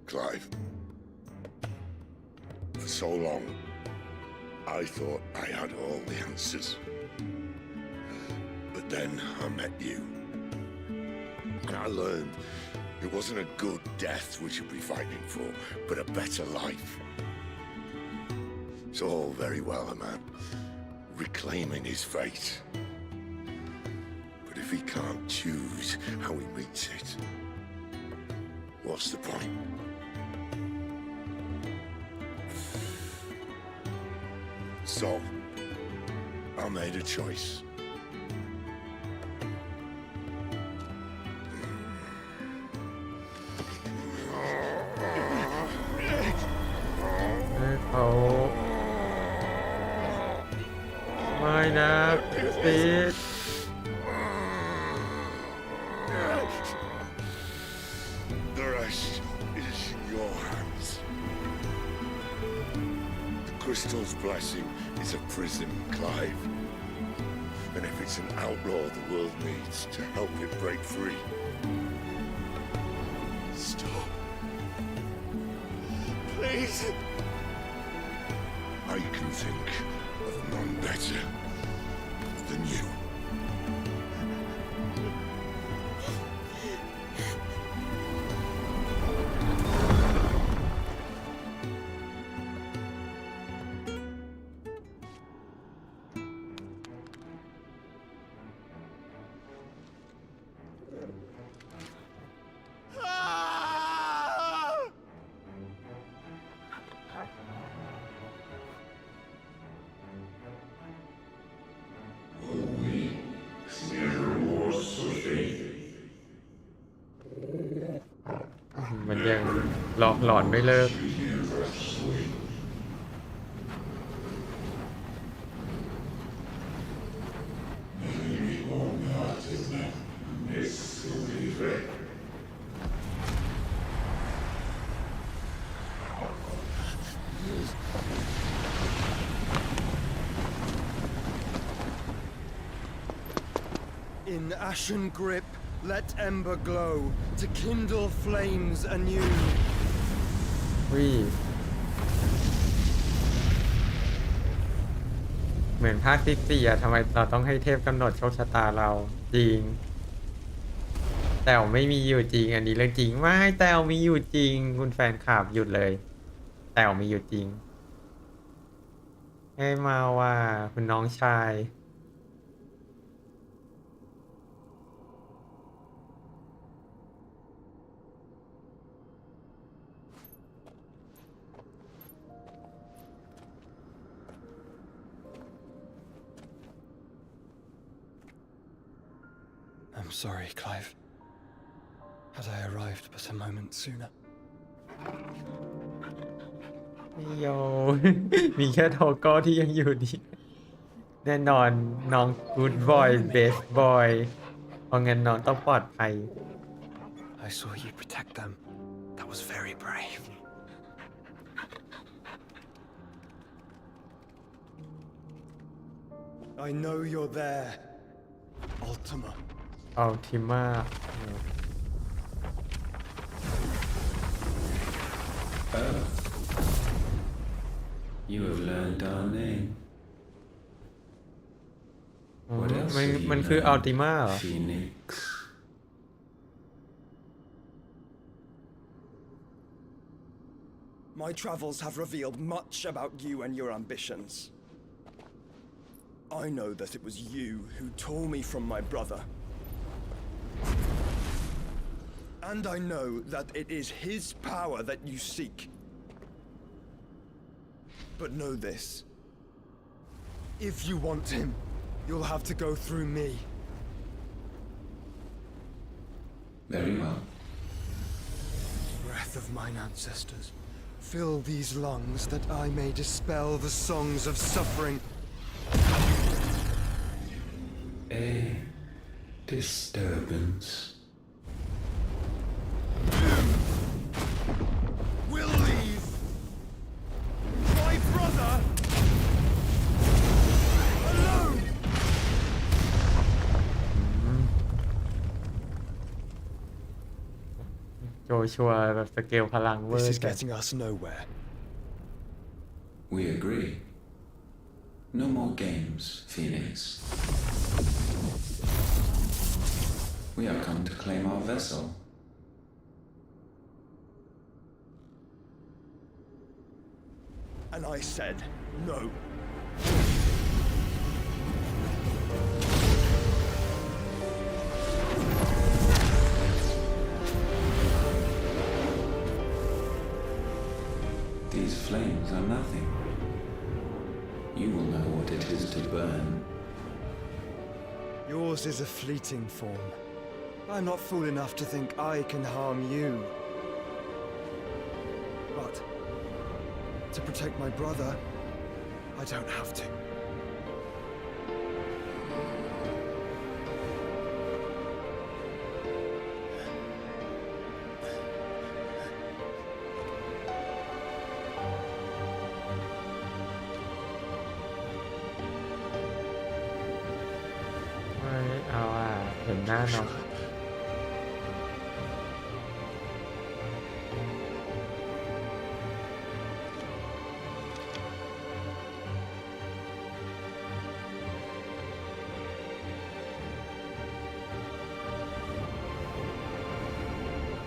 Clive, for so long, I thought I had all the answers. But then I met you. And I learned it wasn't a good death we should be fighting for, but a better life. It's all very well, a man reclaiming his fate. But if he can't choose how he meets it, what's the point? So, I made a choice. Oh. ไม่นะซีด The rest is in your hands. The crystal's blessing is a prison, Clive. And if it's an outlaw the world needs to help it break free. Stop. Please. I can think of none better than you.มันยังหลอกหลอนไม่เลิก In ashen grip, let ember glow to kindle flames anew. วิเหมือนภาคที่4อะทำไมเราต้องให้เทพกำหนดโชคชะตาเราจริง แต่ไม่มีอยู่จริงอันนี้เรื่องจริงไม่แต่มีอยู่จริงคุณแฟนคลับหยุดเลย แต่มีอยู่จริงให้มาว่าคุณน้องชาย I'm sorry, Clive. Had I arrived but a moment sooner. โย มีแค่โทโก้ที่ยังอยู่ดีแน่นอนน้อง good boy best boy เพราะงั้นน้องต้องปลอดภัย I saw you protect them. That was very brave. I know you're there, Ultima. Ultima You have learned our name. What else มัน have you มันคือ learned, Ultima เหรอ Phoenix? My travels have revealed much about you and your ambitions. I know that it was you who tore me from my brother. And I know that it is his power that you seek. But know this. If you want him, you'll have to go through me. Very well. Breath of mine ancestors, fill these lungs that I may dispel the songs of suffering. A disturbance. We'll leave my brother alone. โจชัวแบบสเกลพลังเวอ This ร์ is จัด getting us nowhere. We agree. No more games, Phoenix. We have come to claim our vessel. And I said no. These flames are nothing. You will know what it is to burn. Yours is a fleeting form. I'm not fool enough to think I can harm you. But to protect my brother, I don't have to.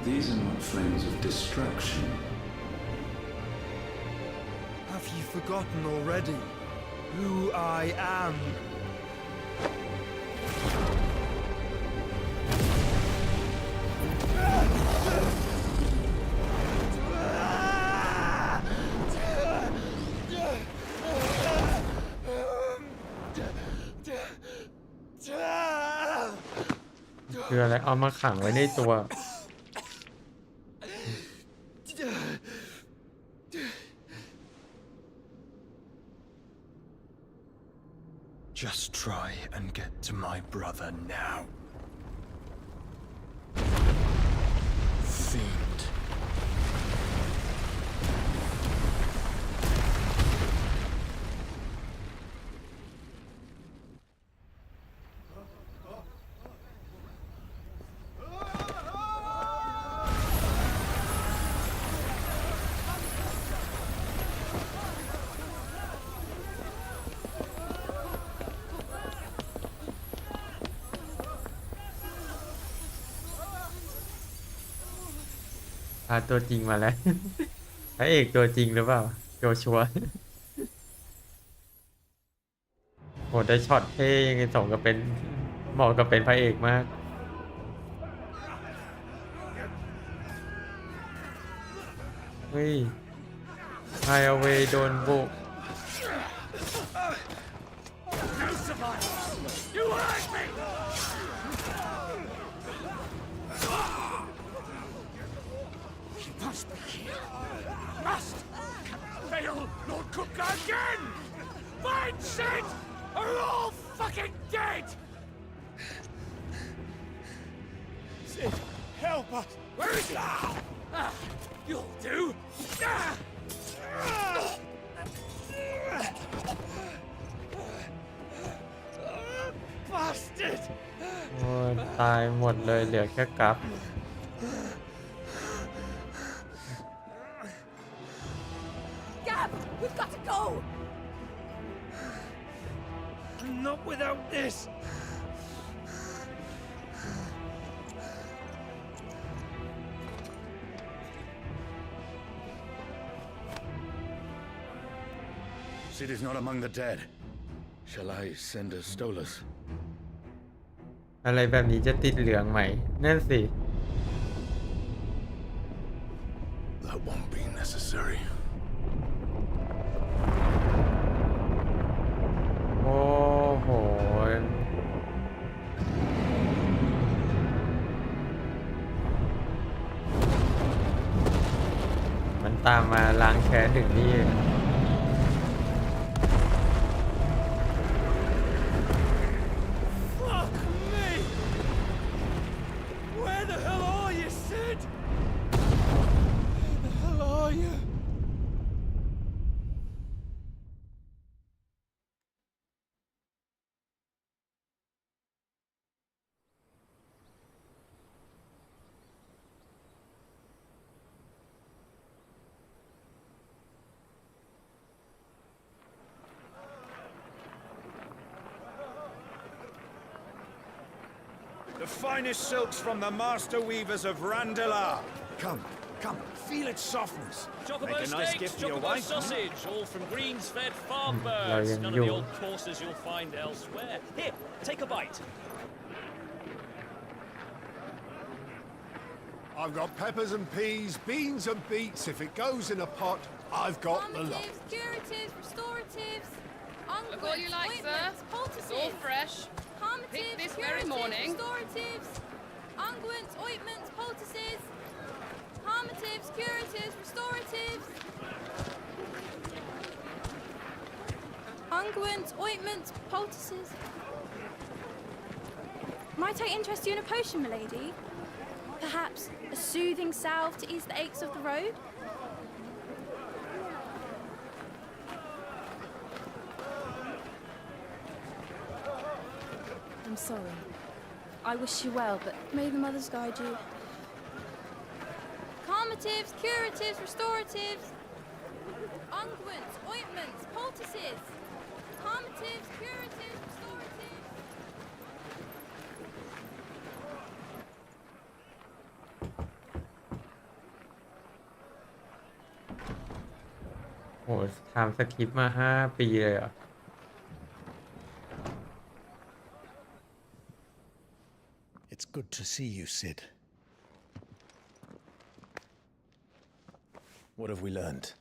These are not flames of destruction. Have you forgotten already who I am? Là เอามาขังไว้ในตัว Just try and get to my brother now. Fiend.ตัวจริงมาแล้ว พระเอกตัวจริงหรือเปล่าโจชัวโหได้ช็อตเท่ยังไงสมกับเป็นเหมาะกับเป็นพระเอกมากเฮ้ยไฮเอาเวย์โดนบุก You hurt me! He must be here. Must! Can't fail Lord Cook again! Find Sid! Or we're all fucking dead! Sid, help us! Where is he? You'll do! Bastard! โอ้ยตายหมดเลยเหลือแค่กราฟ Gab, we've got to go! Not without this! Sid is not among the dead. Shall I send a Stolas? อะไรแบบนี้จะติดเหลืองไหมนั่นสิ That won't be necessary. โอ้โหมันตามมาล้างแค้นถึงนี่ Fuck me! Where the hell are you, Sid? Where the hell are you? The finest silks from the master weavers of Randalar. Come, feel its softness. Chocobo Make a nice steaks, gift for your chocobo wife. sausage, all from greens-fed farm Hmm, birds. yeah, None of you. the old courses you'll find elsewhere. Here, take a bite. I've got peppers and peas, beans and beets. If it goes in a pot, I've got the lot. Curatives, restoratives, Look all you like, sir. It's all fresh. Picked this very morning. Restoratives, unguents, ointments, poultices, harmatives, curatives, restoratives, unguents, ointments, poultices. Might I interest you in a potion, milady? Perhaps a soothing salve to ease the aches of the road? I'm sorry. I wish you well, but may the mothers guide you. Calmatives, curatives, restoratives, unguents, ointments, poultices, calmatives, curatives, restoratives. โหทำสคริปต์มา5 ปีเลยเหรอ It's good to see you, Sid. What have we learned?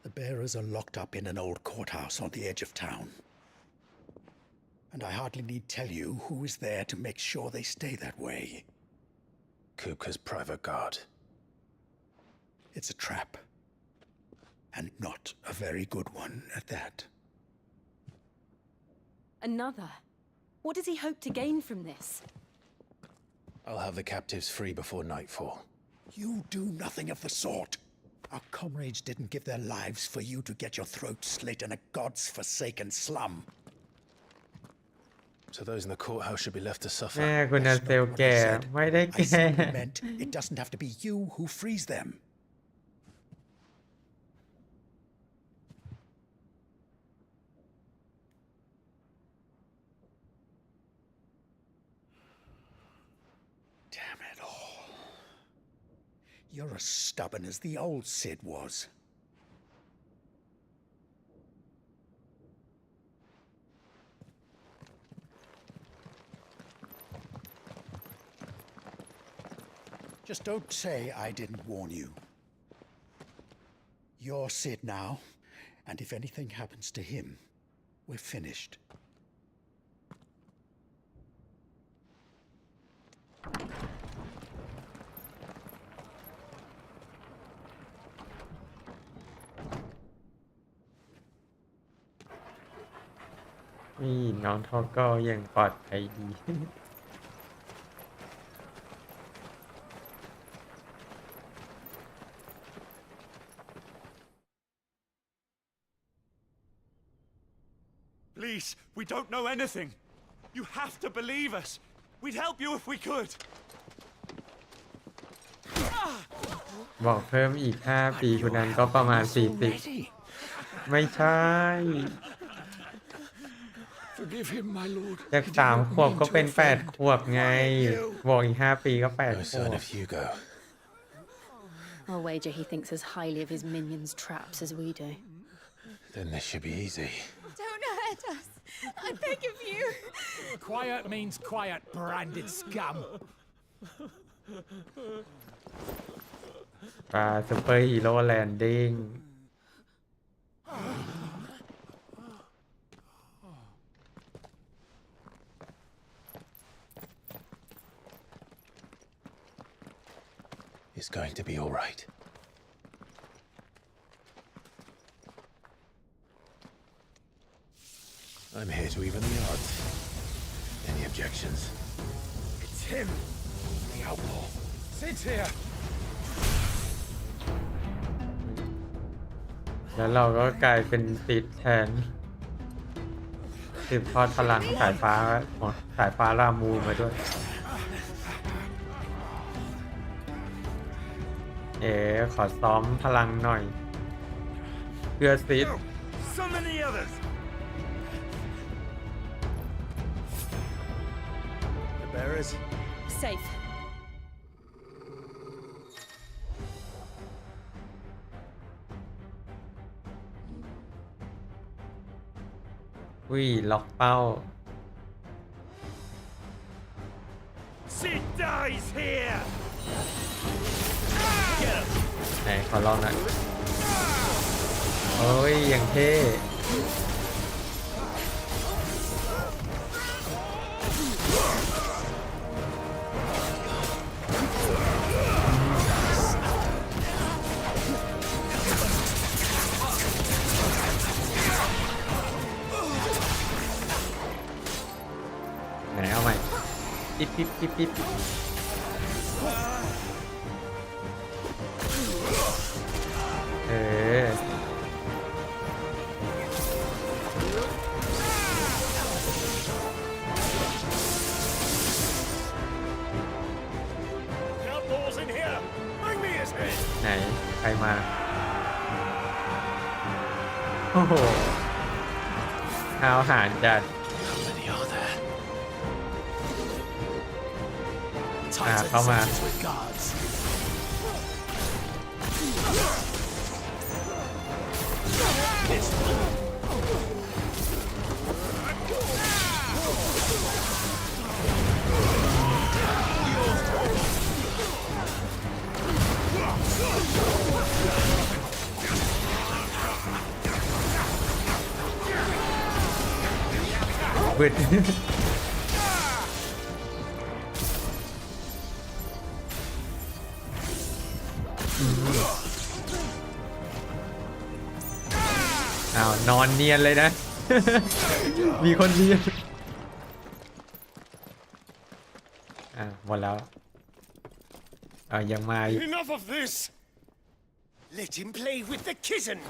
The bearers are locked up in an old courthouse on the edge of town. And I hardly need tell you who is there to make sure they stay that way. Kupka's private guard. It's a trap. And not a very good one at that. Another? What does he hope to gain from this? I'll have the captives free before nightfall. You do nothing of the sort. Our comrades didn't give their lives for you to get your throat slit in a god's-forsaken slum. So those in the courthouse should be left to suffer. แม่คุณนาเซลแก่ไม่ได้ I แก่ simply meant it doesn't have to be you who frees them. Damn it all. You're as stubborn as the old Sid was. Just don't say I didn't warn you. You're Sid now, and if anything happens to him, we're finished.นี่น้องทอก็ยังปลอดภัยดี Please, we don't know anything. You have to believe us. We'd help you if we could. บอกเพิ่มอีก5 ปีคุณนั้นก็ประมาณ40ไม่ใช่ Forgive him, my lord. จาก3 ขวบก็เป็น8 ขวบไงบอกอีก5 ปีก็8 No ขว sign บ of Hugo. I'll wager he thinks as highly of his minions' traps as we do. Then this should be easy. Don't hurt us. I beg of you. Quiet means quiet, branded scum. ปลาซูเปอร์ฮีโร่แลนดิ้งIt's going to be all right. I'm here to even the odds. Any objections? It's him, the outlaw. Sit here. แล้วเราก็กลายเป็นติดแทนสืบทอดพลังสายฟ้ารามูมาด้วยขอซ้อมพลังหน่อยเพื่อซิด Summon the others. The bearers. Safe. ล็อกเป้า Sid dies here. ไหนขอลองหน่อยโอ้ยอย่างเท่ไหนเอาใหม่ปิ๊บปิ๊บปิ๊บปิ๊บOutlaws in here. Bring me his head. ไหนใครมาโอ้โหเอาหารจัด How many are there? เข้ามา with guards. This one. Quên. Nào, นอนเนียนเลยนะ มีคนเนียนหมดแล้วยังมาอีก Enough of this. Let him play with the kitten.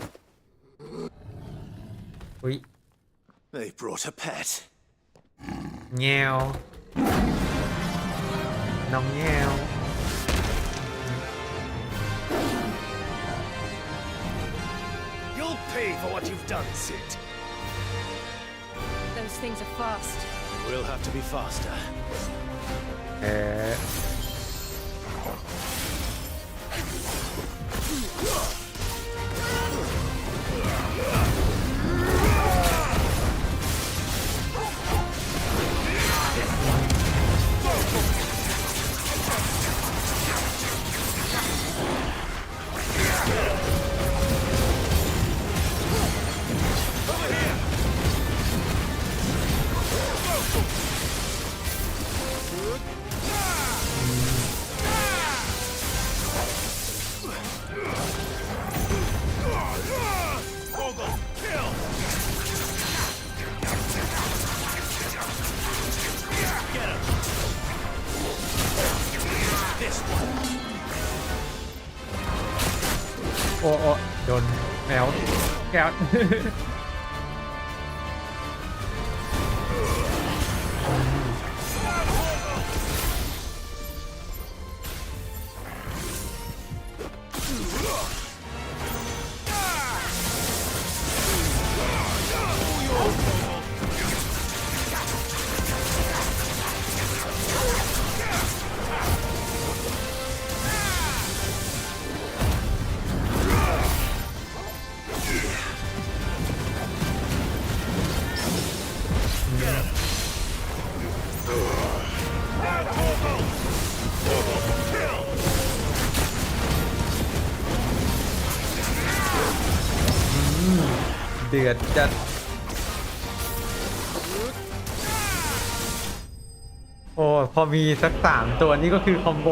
อุ๊ย They brought a pet. แงวน้องแงว You'll pay for what you've done, Sid. Those things are fast. We'll have to be faster.โอ้โดนแมวแก้ว Enough ดือดจัดโอ้พอมีสัก3ตัวนี้ก็คือคอมโบ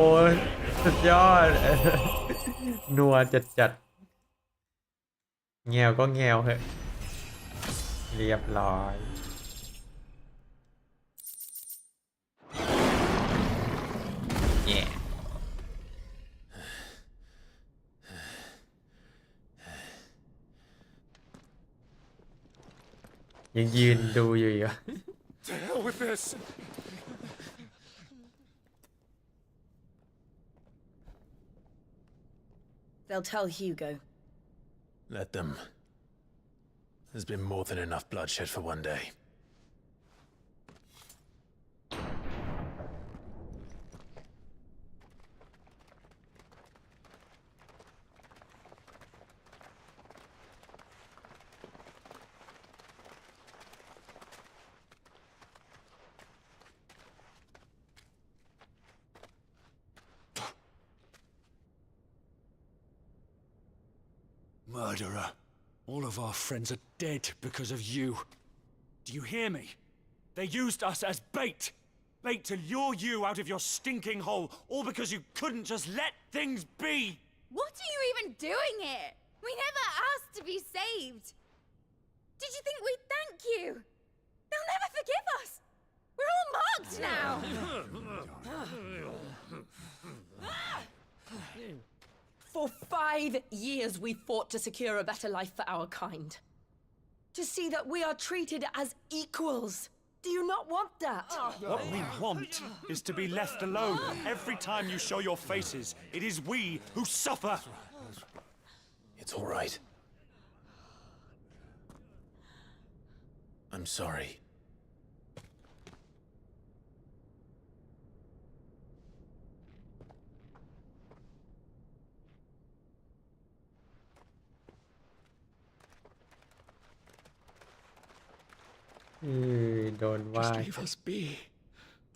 สุดยอดนัวจัดแงวก็แงวเหอะเรียบร้อยแย่ยังยืนดูอยู่อีก To hell with this! They'll tell Hugo. Let them. There's been more than enough bloodshed for one day. Murderer. All of our friends are dead because of you. Do you hear me? They used us as bait. Bait to lure you out of your stinking hole, all because you couldn't just let things be. What are you even doing here? We never asked to be saved. Did you think we'd thank you? They'll never forgive us. We're all marked now. For 5 years we fought to secure a better life for our kind. To see that we are treated as equals. Do you not want that? What we want is to be left alone. Every time you show your faces, it is we who suffer. It's all right. I'm sorry. Don't Just why. leave us be.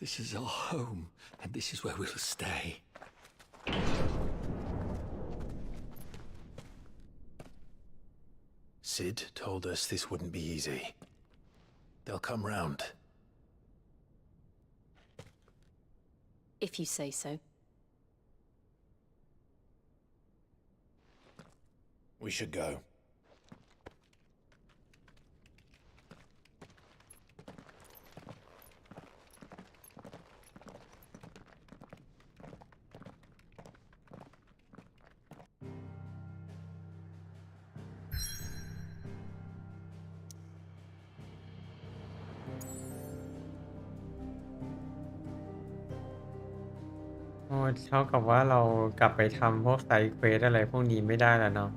This is our home, and this is where we'll stay. Sid told us this wouldn't be easy. They'll come round. If you say so. We should go.โอ้เท่ากับว่าเรากลับไปทำพวกไซด์เควสอะไรพวกนี้ไม่ได้แล้วเนาะ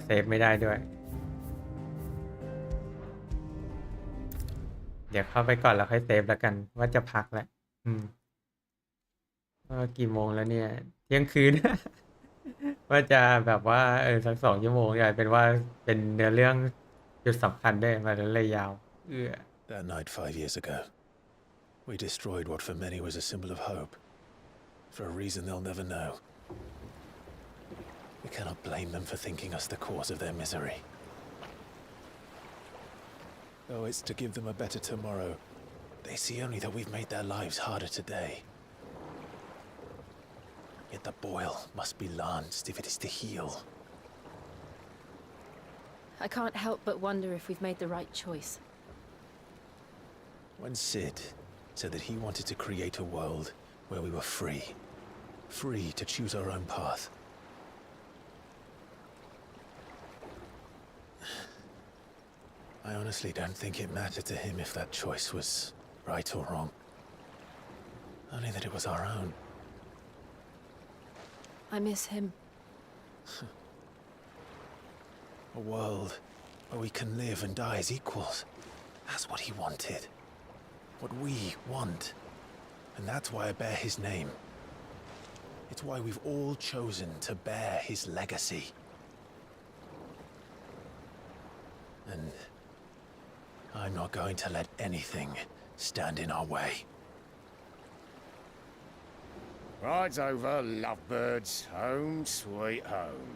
เซฟไม่ได้ด้วย เดี๋ยวเข้าไปก่อนแล้วค่อยเซฟแล้วกันว่าจะพักแหละกี่โมงแล้วเนี่ย เที่ยงคืน ว่าจะแบบว่าสัก2 ชั่วโมงกลายเป็นว่าเป็นเนื้อเรื่องจุดสำคัญด้วยมาเลยยาว That night 5 years ago, we destroyed what for many was a symbol of hope. For a reason they'll never know. We cannot blame them for thinking us the cause of their misery. Though it's to give them a better tomorrow, they see only that we've made their lives harder today. Yet the boil must be lanced if it is to heal. I can't help but wonder if we've made the right choice. When Sid said that he wanted to create a world where we were free to choose our own path, I honestly don't think it mattered to him if that choice was right or wrong. Only that it was our own. I miss him. A world where we can live and die as equals. That's what he wanted. What we want. And that's why I bear his name. It's why we've all chosen to bear his legacy. And I'm not going to let anything stand in our way. Rides over, lovebirds. Home, sweet home.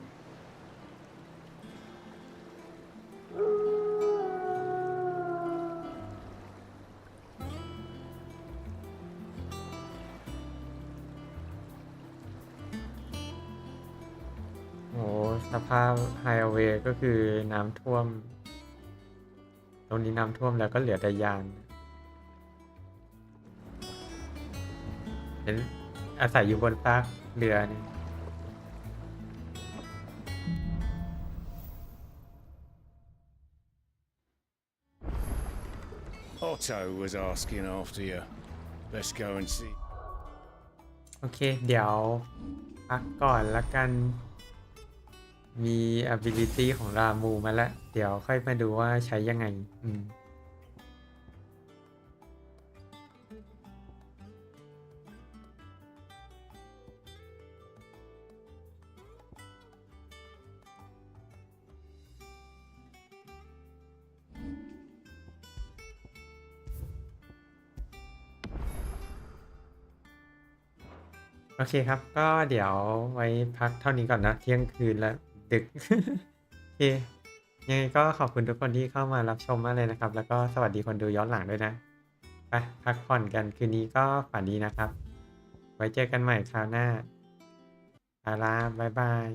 โอ้สภาพไฮเวย์ก็คือน้ำท่วม ตรงนี้น้ำท่วมแล้วก็เหลือแต่ยางเห็นอาศัยอยู่บนซากเรือเนี่ย Otto was asking after you. Let's go and see. โอเค เดี๋ยวพักก่อนละกัน มี ability ของรามูมาแล้ว เดี๋ยวค่อยมาดูว่าใช้ยังไงโอเคครับ ก็เดี๋ยวไว้พักเท่านี้ก่อนนะ เที่ยงคืนแล้ว ดึก โอเค ยังไงก็ขอบคุณทุกคนที่เข้ามารับชมมากเลยนะครับ แล้วก็สวัสดีคนดูย้อนหลังด้วยนะ ไปพักผ่อนกันคืนนี้ก็ฝันดีนะครับ ไว้เจอกันใหม่คราวหน้าลาบ๊ายบาย